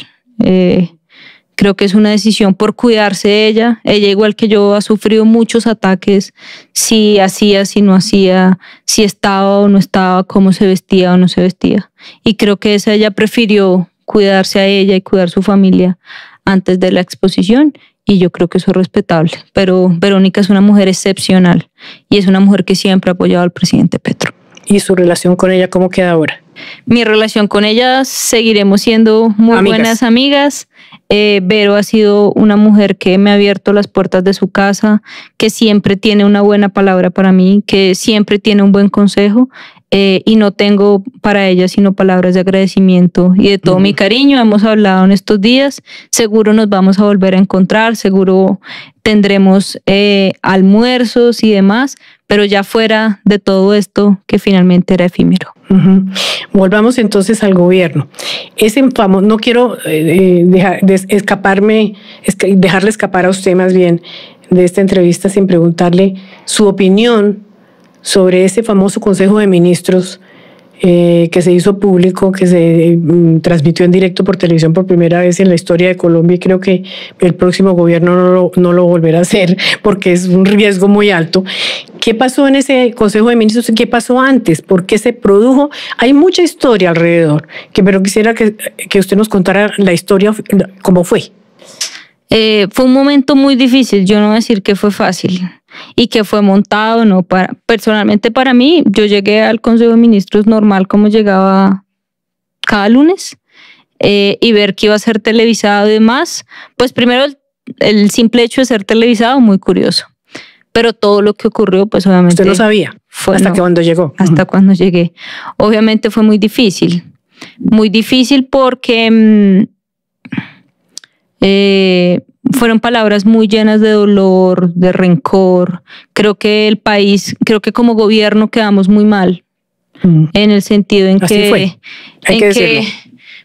Speaker 3: Creo que es una decisión por cuidarse de ella. Ella, igual que yo, ha sufrido muchos ataques. Si hacía, si no hacía, si estaba o no estaba, cómo se vestía o no se vestía. Y creo que ella prefirió cuidarse a ella y cuidar su familia antes de la exposición. Y yo creo que eso es respetable. Pero Verónica es una mujer excepcional y es una mujer que siempre ha apoyado al presidente Petro.
Speaker 2: ¿Y su relación con ella cómo queda ahora?
Speaker 3: Mi relación con ella, seguiremos siendo muy buenas amigas. Vero ha sido una mujer que me ha abierto las puertas de su casa, que siempre tiene una buena palabra para mí, que siempre tiene un buen consejo, y no tengo para ella sino palabras de agradecimiento y de todo mi cariño. Hemos hablado en estos días, seguro nos vamos a volver a encontrar, seguro tendremos almuerzos y demás, pero ya fuera de todo esto que finalmente era efímero.
Speaker 2: Volvamos entonces al gobierno. Ese famoso, no quiero dejarle escapar a usted más bien de esta entrevista sin preguntarle su opinión sobre ese famoso Consejo de Ministros que se hizo público, que se transmitió en directo por televisión por primera vez en la historia de Colombia, y creo que el próximo gobierno no lo volverá a hacer porque es un riesgo muy alto, ¿Qué pasó en ese Consejo de Ministros? ¿Qué pasó antes? ¿Por qué se produjo? Hay mucha historia alrededor, pero quisiera que usted nos contara la historia, cómo fue.
Speaker 3: Fue un momento muy difícil, yo no voy a decir que fue fácil y que fue montado, no. Personalmente para mí, yo llegué al Consejo de Ministros normal como llegaba cada lunes, y ver que iba a ser televisado y demás, pues primero el simple hecho de ser televisado, muy curioso, pero todo lo que ocurrió, pues obviamente...
Speaker 2: ¿Usted no sabía? ¿Hasta cuando llegó?
Speaker 3: Hasta cuando llegué. Obviamente fue muy difícil porque... fueron palabras muy llenas de dolor, de rencor. Creo que el país, creo que como gobierno quedamos muy mal, en el sentido en
Speaker 2: Así
Speaker 3: que,
Speaker 2: fue. Hay que decirlo.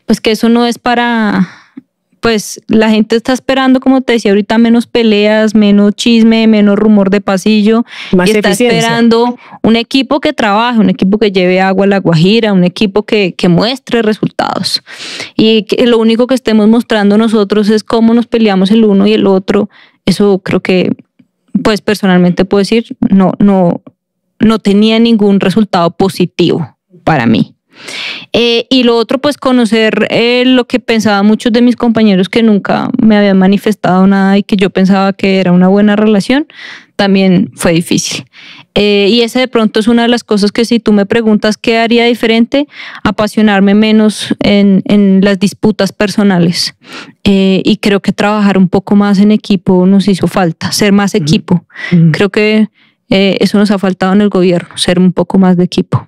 Speaker 3: pues que eso no es para, pues la gente está esperando, como te decía ahorita, menos peleas, menos chisme, menos rumor de pasillo,
Speaker 2: Más
Speaker 3: y está
Speaker 2: eficiencia.
Speaker 3: esperando un equipo que trabaje, un equipo que lleve agua a la Guajira, un equipo que muestre resultados. Y que lo único que estemos mostrando nosotros es cómo nos peleamos el uno y el otro. Eso creo que, pues personalmente puedo decir, no tenía ningún resultado positivo para mí. Y lo otro, pues conocer lo que pensaban muchos de mis compañeros que nunca me habían manifestado nada y que yo pensaba que era una buena relación, también fue difícil. Y esa de pronto es una de las cosas que, si tú me preguntas qué haría diferente, apasionarme menos en las disputas personales. Y creo que trabajar un poco más en equipo nos hizo falta, ser más equipo. Creo que eso nos ha faltado en el gobierno, ser un poco más de equipo.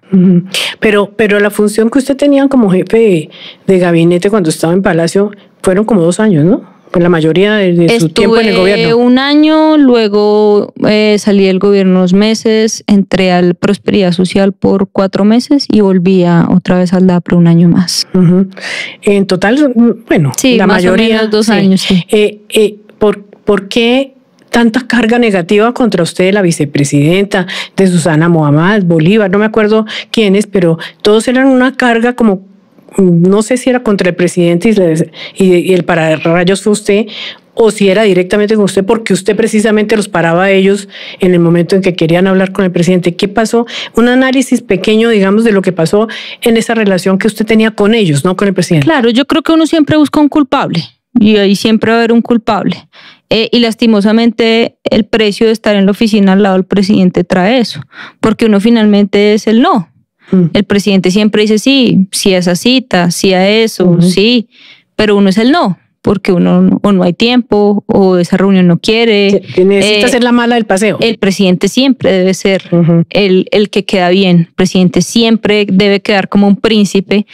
Speaker 2: Pero la función que usted tenía como jefe de gabinete cuando estaba en Palacio fueron como 2 años, ¿no? Pues la mayoría de su tiempo en el gobierno.
Speaker 3: Estuve 1 año, luego salí del gobierno 2 meses, entré al Prosperidad Social por 4 meses y volví otra vez al DAPRO 1 año más.
Speaker 2: En total, bueno,
Speaker 3: sí,
Speaker 2: la
Speaker 3: más
Speaker 2: mayoría.
Speaker 3: O menos 2 años. Sí.
Speaker 2: ¿Por qué tanta carga negativa contra usted, la vicepresidenta, de Susana Mohamed, Bolívar, no me acuerdo quiénes, pero todos eran una carga como, no sé si era contra el presidente y el pararrayos fue usted, o si era directamente con usted, porque usted precisamente los paraba a ellos en el momento en que querían hablar con el presidente? ¿Qué pasó? Un análisis pequeño, digamos, de lo que pasó en esa relación que usted tenía con ellos, no con el presidente.
Speaker 3: Claro, yo creo que uno siempre busca un culpable y ahí siempre va a haber un culpable. Y lastimosamente el precio de estar en la oficina al lado del presidente trae eso, porque uno finalmente es el no. El presidente siempre dice sí a esa cita, sí a eso, sí, pero uno es el no, porque uno o no hay tiempo o esa reunión no quiere.
Speaker 2: Necesita ser la mala del paseo.
Speaker 3: El presidente siempre debe ser el que queda bien. El presidente siempre debe quedar como un príncipe,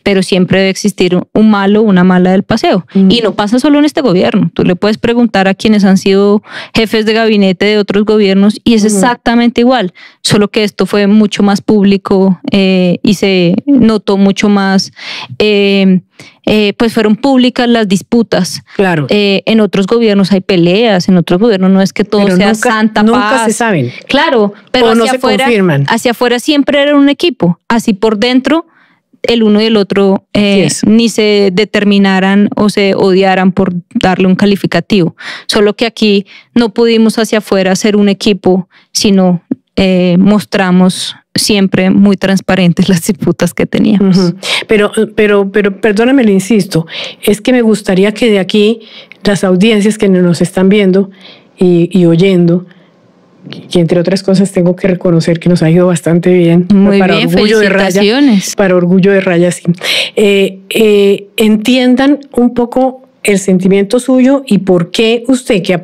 Speaker 3: pero siempre debe existir un malo, una mala del paseo. Y no pasa solo en este gobierno. Tú le puedes preguntar a quienes han sido jefes de gabinete de otros gobiernos y es exactamente igual, solo que esto fue mucho más público y se notó mucho más. Pues fueron públicas las disputas.
Speaker 2: Claro.
Speaker 3: En otros gobiernos hay peleas, en otros gobiernos no es que todo
Speaker 2: pero
Speaker 3: sea
Speaker 2: nunca,
Speaker 3: santa
Speaker 2: nunca
Speaker 3: paz.
Speaker 2: se saben.
Speaker 3: Claro, pero
Speaker 2: o no se confirman.
Speaker 3: Hacia afuera siempre era un equipo. Así por dentro, el uno y el otro ni se determinaran o se odiaran por darle un calificativo. Solo que aquí no pudimos hacia afuera ser un equipo, sino mostramos siempre muy transparentes las disputas que teníamos.
Speaker 2: Pero perdóname, le insisto, es que me gustaría que de aquí las audiencias que nos están viendo y oyendo, que entre otras cosas tengo que reconocer que nos ha ido bastante bien.
Speaker 3: Muy
Speaker 2: para
Speaker 3: bien,
Speaker 2: orgullo
Speaker 3: felicitaciones.
Speaker 2: De Raya, para orgullo de Raya, sí. Entiendan un poco el sentimiento suyo y por qué usted, que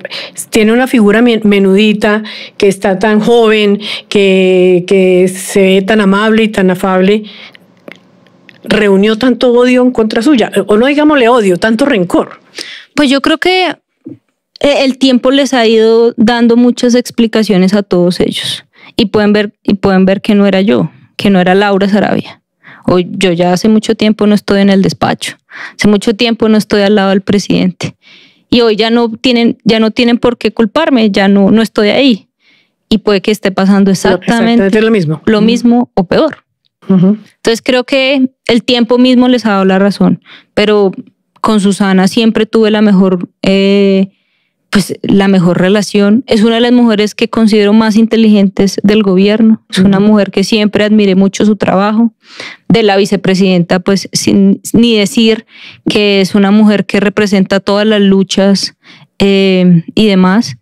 Speaker 2: tiene una figura menudita, que está tan joven, que se ve tan amable y tan afable, reunió tanto odio en contra suya, o no digámosle odio, tanto rencor.
Speaker 3: Pues yo creo que el tiempo les ha ido dando muchas explicaciones a todos ellos y pueden ver que no era yo, que no era Laura Saravia. O yo ya hace mucho tiempo no estoy en el despacho, hace mucho tiempo no estoy al lado del presidente y hoy ya no tienen por qué culparme, ya no estoy ahí y puede que esté pasando exactamente lo mismo o peor. Entonces creo que el tiempo mismo les ha dado la razón, pero con Susana siempre tuve la mejor pues la mejor relación. Es una de las mujeres que considero más inteligentes del gobierno. Es una mujer que siempre admiré mucho su trabajo. De la vicepresidenta, pues sin ni decir que es una mujer que representa todas las luchas y demás.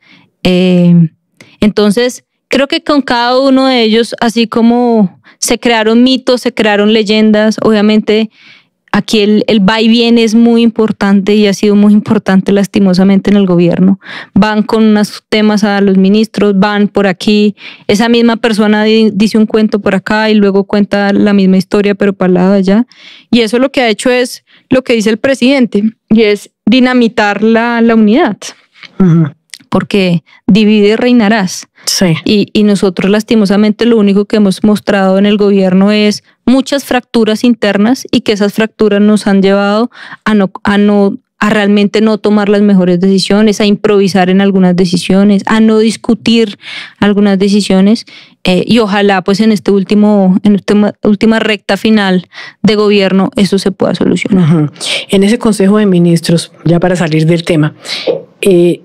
Speaker 3: Entonces, creo que con cada uno de ellos, así como se crearon mitos, se crearon leyendas, obviamente aquí el va y viene es muy importante y ha sido muy importante lastimosamente en el gobierno. Van con unos temas a los ministros, van por aquí, esa misma persona dice un cuento por acá y luego cuenta la misma historia pero para el lado de allá. Y eso lo que ha hecho es lo que dice el presidente y es dinamitar la unidad. Porque divide y reinarás.
Speaker 2: Sí.
Speaker 3: Y nosotros lastimosamente lo único que hemos mostrado en el gobierno es muchas fracturas internas y que esas fracturas nos han llevado a realmente no tomar las mejores decisiones, a improvisar en algunas decisiones, a no discutir algunas decisiones y ojalá pues en esta última recta final de gobierno eso se pueda solucionar.
Speaker 2: En ese Consejo de Ministros, ya para salir del tema,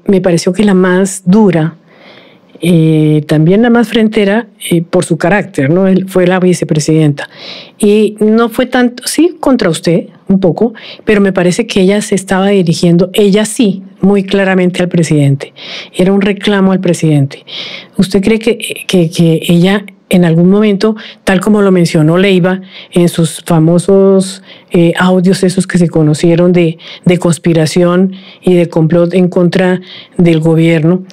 Speaker 2: me pareció que la más dura, también la más frentera por su carácter, ¿no? Fue la vicepresidenta. Y no fue tanto, sí, contra usted, un poco, pero me parece que ella se estaba dirigiendo, ella sí, muy claramente al presidente. Era un reclamo al presidente. ¿Usted cree que ella en algún momento, tal como lo mencionó Leiva en sus famosos audios esos que se conocieron de conspiración y de complot en contra del gobierno,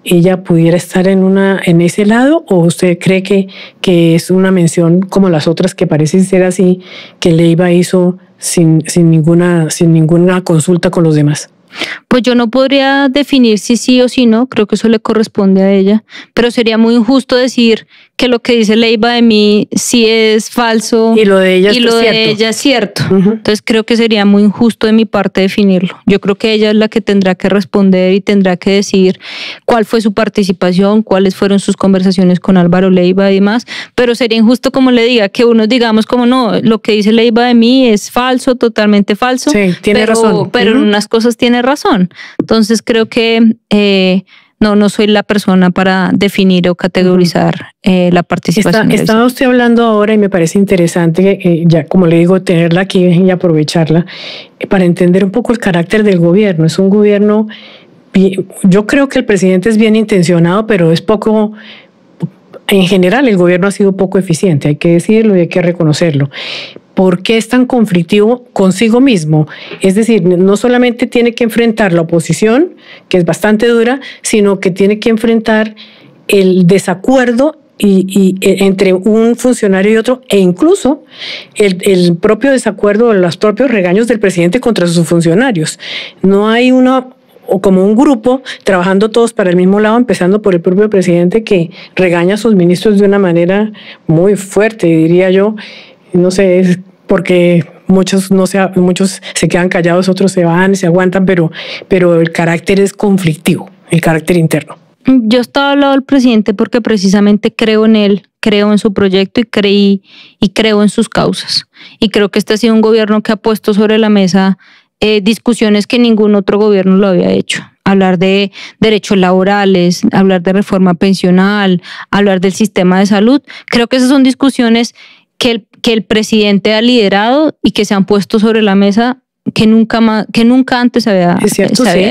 Speaker 2: ella pudiera estar en ese lado, o usted cree que es una mención como las otras que parecen ser así, que Leiva hizo sin ninguna consulta con los demás?
Speaker 3: Pues yo no podría definir si sí o si no, creo que eso le corresponde a ella, pero sería muy injusto decir que lo que dice Leiva de mí sí es falso
Speaker 2: y lo de ella
Speaker 3: es cierto. Entonces creo que sería muy injusto de mi parte definirlo. Yo creo que ella es la que tendrá que responder y tendrá que decir cuál fue su participación, cuáles fueron sus conversaciones con Álvaro Leiva y demás, pero sería injusto como le diga que unos digamos como no, lo que dice Leiva de mí es falso, totalmente falso.
Speaker 2: Sí, tiene razón.
Speaker 3: Pero en unas cosas tiene razón. Entonces creo que no soy la persona para definir o categorizar la participación.
Speaker 2: Estaba usted hablando ahora y me parece interesante, ya como le digo, tenerla aquí y aprovecharla para entender un poco el carácter del gobierno. Es un gobierno, yo creo que el presidente es bien intencionado, pero es poco. En general, el gobierno ha sido poco eficiente, hay que decirlo y hay que reconocerlo. ¿Por qué es tan conflictivo consigo mismo? Es decir, no solamente tiene que enfrentar la oposición, que es bastante dura, sino que tiene que enfrentar el desacuerdo y entre un funcionario y otro, e incluso el propio desacuerdo o los propios regaños del presidente contra sus funcionarios. No hay o como un grupo trabajando todos para el mismo lado, empezando por el propio presidente que regaña a sus ministros de una manera muy fuerte, diría yo. No sé, es porque muchos se quedan callados, otros se van, se aguantan, pero el carácter es conflictivo, el carácter interno.
Speaker 3: Yo estaba al lado del presidente porque precisamente creo en él, creo en su proyecto y creo en sus causas. Y creo que este ha sido un gobierno que ha puesto sobre la mesa discusiones que ningún otro gobierno lo había hecho. Hablar de derechos laborales, hablar de reforma pensional, hablar del sistema de salud. Creo que esas son discusiones que el presidente ha liderado y que se han puesto sobre la mesa que nunca antes se había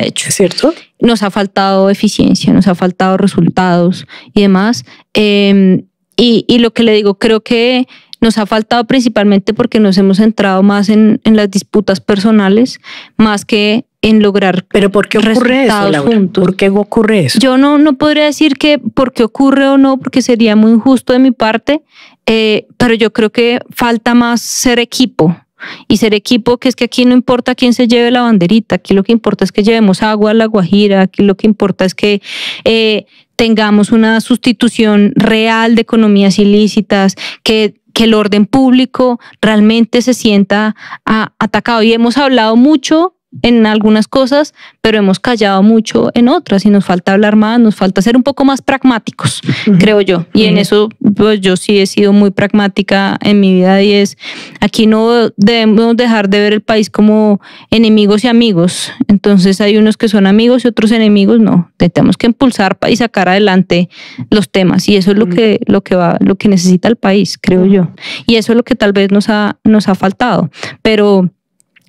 Speaker 3: hecho.
Speaker 2: ¿Es cierto?
Speaker 3: Nos ha faltado eficiencia, nos ha faltado resultados y demás. Y lo que le digo, creo que nos ha faltado principalmente porque nos hemos centrado más en las disputas personales, más que en lograr.
Speaker 2: ¿Pero por qué ocurre eso, Laura?
Speaker 3: Juntos.
Speaker 2: ¿Por qué ocurre eso?
Speaker 3: Yo no podría decir que por qué ocurre o no, porque sería muy injusto de mi parte, pero yo creo que falta más ser equipo. Y ser equipo, que es que aquí no importa quién se lleve la banderita, aquí lo que importa es que llevemos agua a La Guajira, aquí lo que importa es que tengamos una sustitución real de economías ilícitas, que el orden público realmente se sienta atacado. Y hemos hablado mucho en algunas cosas, pero hemos callado mucho en otras y nos falta hablar más, nos falta ser un poco más pragmáticos, creo yo. Y en eso pues yo sí he sido muy pragmática en mi vida y es, aquí no debemos dejar de ver el país como enemigos y amigos. Entonces hay unos que son amigos y otros enemigos, no. Tenemos que impulsar y sacar adelante los temas y eso es lo que necesita el país, creo yo. Y eso es lo que tal vez nos ha faltado. Pero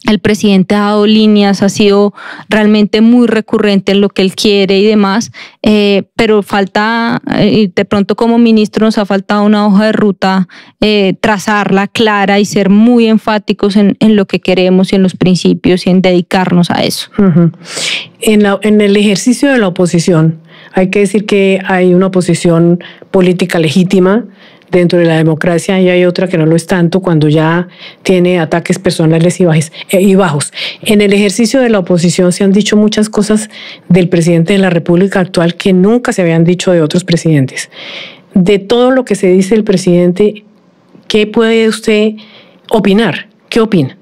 Speaker 3: el presidente ha dado líneas, ha sido realmente muy recurrente en lo que él quiere y demás, pero falta, de pronto como ministro nos ha faltado una hoja de ruta, trazarla clara y ser muy enfáticos en lo que queremos y en los principios y en dedicarnos a eso.
Speaker 2: En el ejercicio de la oposición, hay que decir que hay una oposición política legítima dentro de la democracia y hay otra que no lo es tanto cuando ya tiene ataques personales y bajos. En el ejercicio de la oposición se han dicho muchas cosas del presidente de la República actual que nunca se habían dicho de otros presidentes. De todo lo que se dice del presidente, ¿qué puede usted opinar? ¿Qué opina?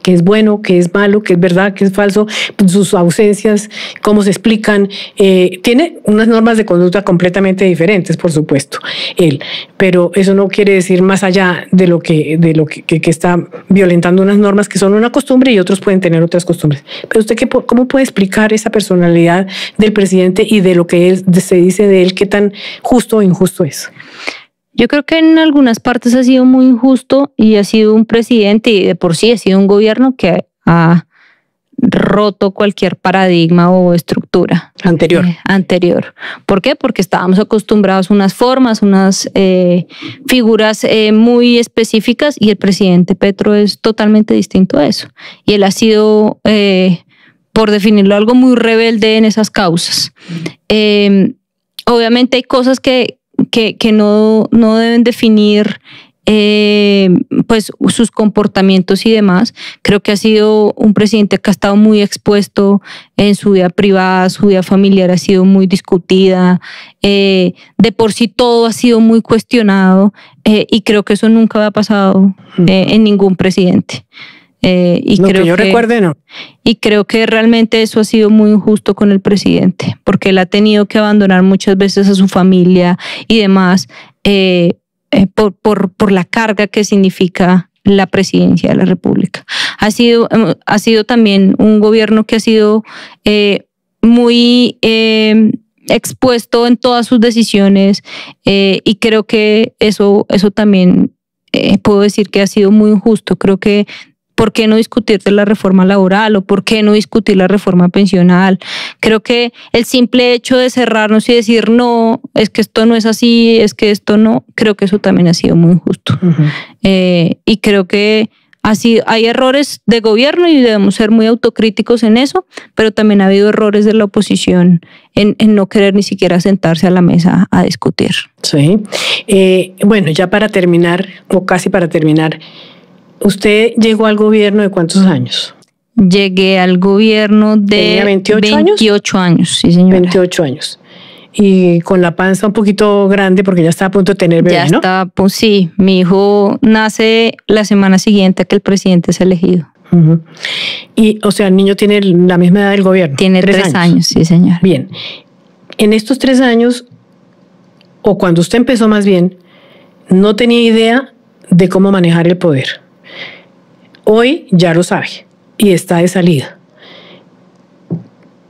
Speaker 2: ¿Qué es bueno, qué es malo, qué es verdad, qué es falso? Sus ausencias, cómo se explican. Tiene unas normas de conducta completamente diferentes, por supuesto, él. Pero eso no quiere decir más allá de lo que está violentando unas normas que son una costumbre y otros pueden tener otras costumbres. Pero usted, ¿cómo puede explicar esa personalidad del presidente y de lo que se dice de él, qué tan justo o injusto es?
Speaker 3: Yo creo que en algunas partes ha sido muy injusto y ha sido un presidente y de por sí ha sido un gobierno que ha roto cualquier paradigma o estructura anterior. ¿Por qué? Porque estábamos acostumbrados a unas formas, unas figuras muy específicas y el presidente Petro es totalmente distinto a eso. Y él ha sido, por definirlo, algo muy rebelde en esas causas. Obviamente hay cosas que no deben definir pues sus comportamientos y demás. Creo que ha sido un presidente que ha estado muy expuesto en su vida privada, su vida familiar ha sido muy discutida, de por sí todo ha sido muy cuestionado y creo que eso nunca había pasado en ningún presidente. Y
Speaker 2: no, creo que yo recuerde, no.
Speaker 3: Y creo que realmente eso ha sido muy injusto con el presidente, porque él ha tenido que abandonar muchas veces a su familia y demás por la carga que significa la presidencia de la República. Ha sido también un gobierno que ha sido muy expuesto en todas sus decisiones y creo que eso también puedo decir que ha sido muy injusto. Creo que ¿por qué no discutir de la reforma laboral o por qué no discutir la reforma pensional? Creo que el simple hecho de cerrarnos y decir no, es que esto no es así, es que esto no, creo que eso también ha sido muy injusto. Y creo que hay errores de gobierno y debemos ser muy autocríticos en eso, pero también ha habido errores de la oposición en no querer ni siquiera sentarse a la mesa a discutir.
Speaker 2: Sí. Bueno, ya para terminar, o casi para terminar, ¿usted llegó al gobierno de cuántos años?
Speaker 3: Llegué al gobierno de 28 años, sí señora.
Speaker 2: 28 años. Y con la panza un poquito grande porque ya está a punto de tener bebé, ¿no?
Speaker 3: Ya está, pues sí. Mi hijo nace la semana siguiente que el presidente es elegido.
Speaker 2: Y, o sea, el niño tiene la misma edad del gobierno.
Speaker 3: Tiene 3 años, sí señora.
Speaker 2: Bien. En estos 3 años, o cuando usted empezó más bien, no tenía idea de cómo manejar el poder. Hoy ya lo sabe y está de salida.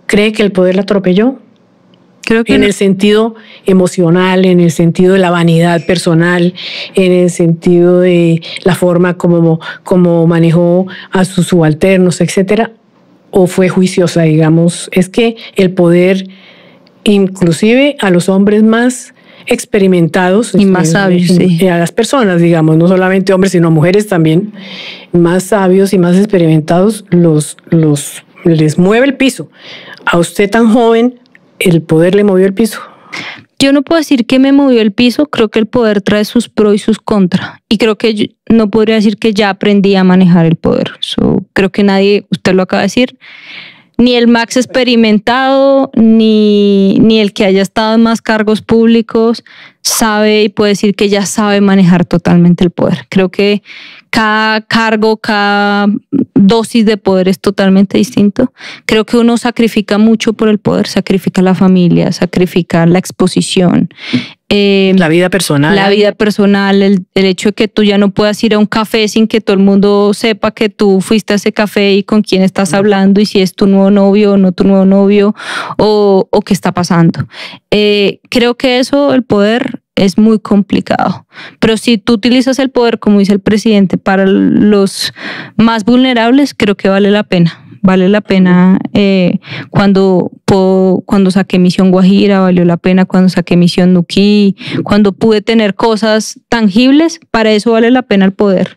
Speaker 2: ¿Cree que el poder la atropelló?
Speaker 3: Creo que
Speaker 2: en el sentido emocional, en el sentido de la vanidad personal, en el sentido de la forma como manejó a sus subalternos, etcétera, o fue juiciosa, digamos. Es que el poder, inclusive a los hombres más experimentados
Speaker 3: y más sabios, sí.
Speaker 2: A las personas, digamos, no solamente hombres, sino mujeres también, más sabios y más experimentados, les mueve el piso. A usted tan joven, ¿el poder le movió el piso?
Speaker 3: Yo no puedo decir que me movió el piso, creo que el poder trae sus pros y sus contras. Y creo que no podría decir que ya aprendí a manejar el poder. Creo que nadie, usted lo acaba de decir, ni el más experimentado, ni el que haya estado en más cargos públicos sabe y puede decir que ya sabe manejar totalmente el poder. Creo que cada cargo, cada dosis de poder es totalmente distinto. Creo que uno sacrifica mucho por el poder, sacrifica la familia, sacrifica la exposición.
Speaker 2: La vida personal.
Speaker 3: La vida personal, el hecho de que tú ya no puedas ir a un café sin que todo el mundo sepa que tú fuiste a ese café y con quién estás hablando y si es tu nuevo novio o no tu nuevo novio o qué está pasando. Creo que eso, el poder, es muy complicado. Pero si tú utilizas el poder, como dice el presidente, para los más vulnerables, creo que vale la pena. Vale la pena cuando saqué Misión Guajira, valió la pena cuando saqué Misión Nuquí, cuando pude tener cosas tangibles, para eso vale la pena el poder.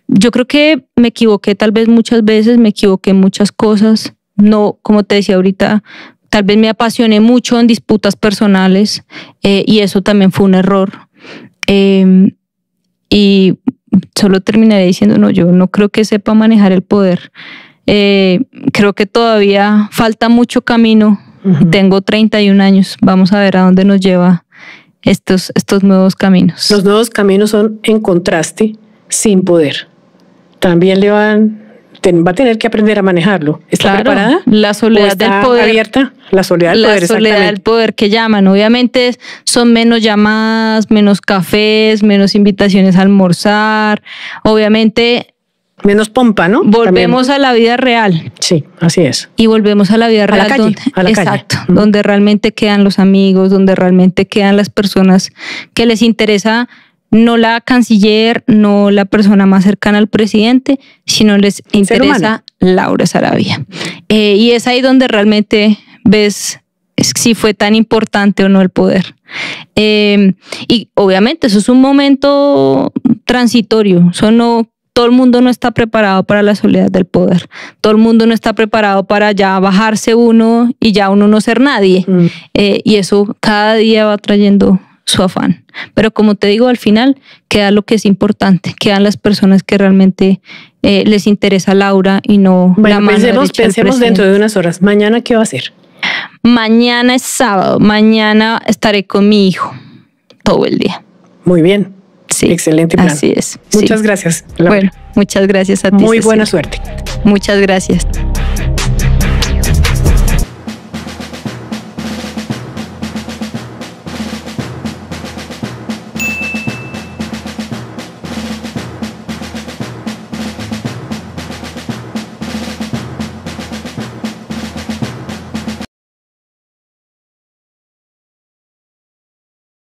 Speaker 3: Yo creo que me equivoqué tal vez muchas veces, me equivoqué en muchas cosas. No, como te decía ahorita, tal vez me apasioné mucho en disputas personales y eso también fue un error. Y solo terminaré diciendo, no, yo no creo que sepa manejar el poder. Creo que todavía falta mucho camino. Tengo 31 años. Vamos a ver a dónde nos lleva estos nuevos caminos.
Speaker 2: Los nuevos caminos son en contraste, sin poder. También va a tener que aprender a manejarlo. ¿Está preparada?
Speaker 3: La soledad del poder.
Speaker 2: ¿Abierta? La soledad del poder,
Speaker 3: la soledad del poder que llaman. Obviamente son menos llamadas, menos cafés, menos invitaciones a almorzar. Obviamente
Speaker 2: menos pompa, ¿no?
Speaker 3: Volvemos a la vida real.
Speaker 2: Sí, así es.
Speaker 3: Y volvemos a la vida real.
Speaker 2: A la calle.
Speaker 3: Exacto. Donde realmente quedan los amigos, donde realmente quedan las personas que les interesa, no la canciller, no la persona más cercana al presidente, sino les interesa Laura Sarabia. Y es ahí donde realmente ves si fue tan importante o no el poder. Y obviamente eso es un momento transitorio. Todo el mundo no está preparado para la soledad del poder. Todo el mundo no está preparado para ya bajarse uno y ya uno no ser nadie. Y eso cada día va trayendo su afán. Pero como te digo, al final queda lo que es importante, quedan las personas que realmente les interesa a Laura y no la mano derecha del presidente.
Speaker 2: Pensemos dentro de unas horas. ¿Mañana qué va a hacer?
Speaker 3: Mañana es sábado. Mañana estaré con mi hijo todo el día.
Speaker 2: Muy bien.
Speaker 3: Sí.
Speaker 2: Excelente plan.
Speaker 3: Así es.
Speaker 2: Muchas gracias, Laura.
Speaker 3: Bueno, muchas gracias a ti.
Speaker 2: Muy buena suerte.
Speaker 3: Muchas gracias.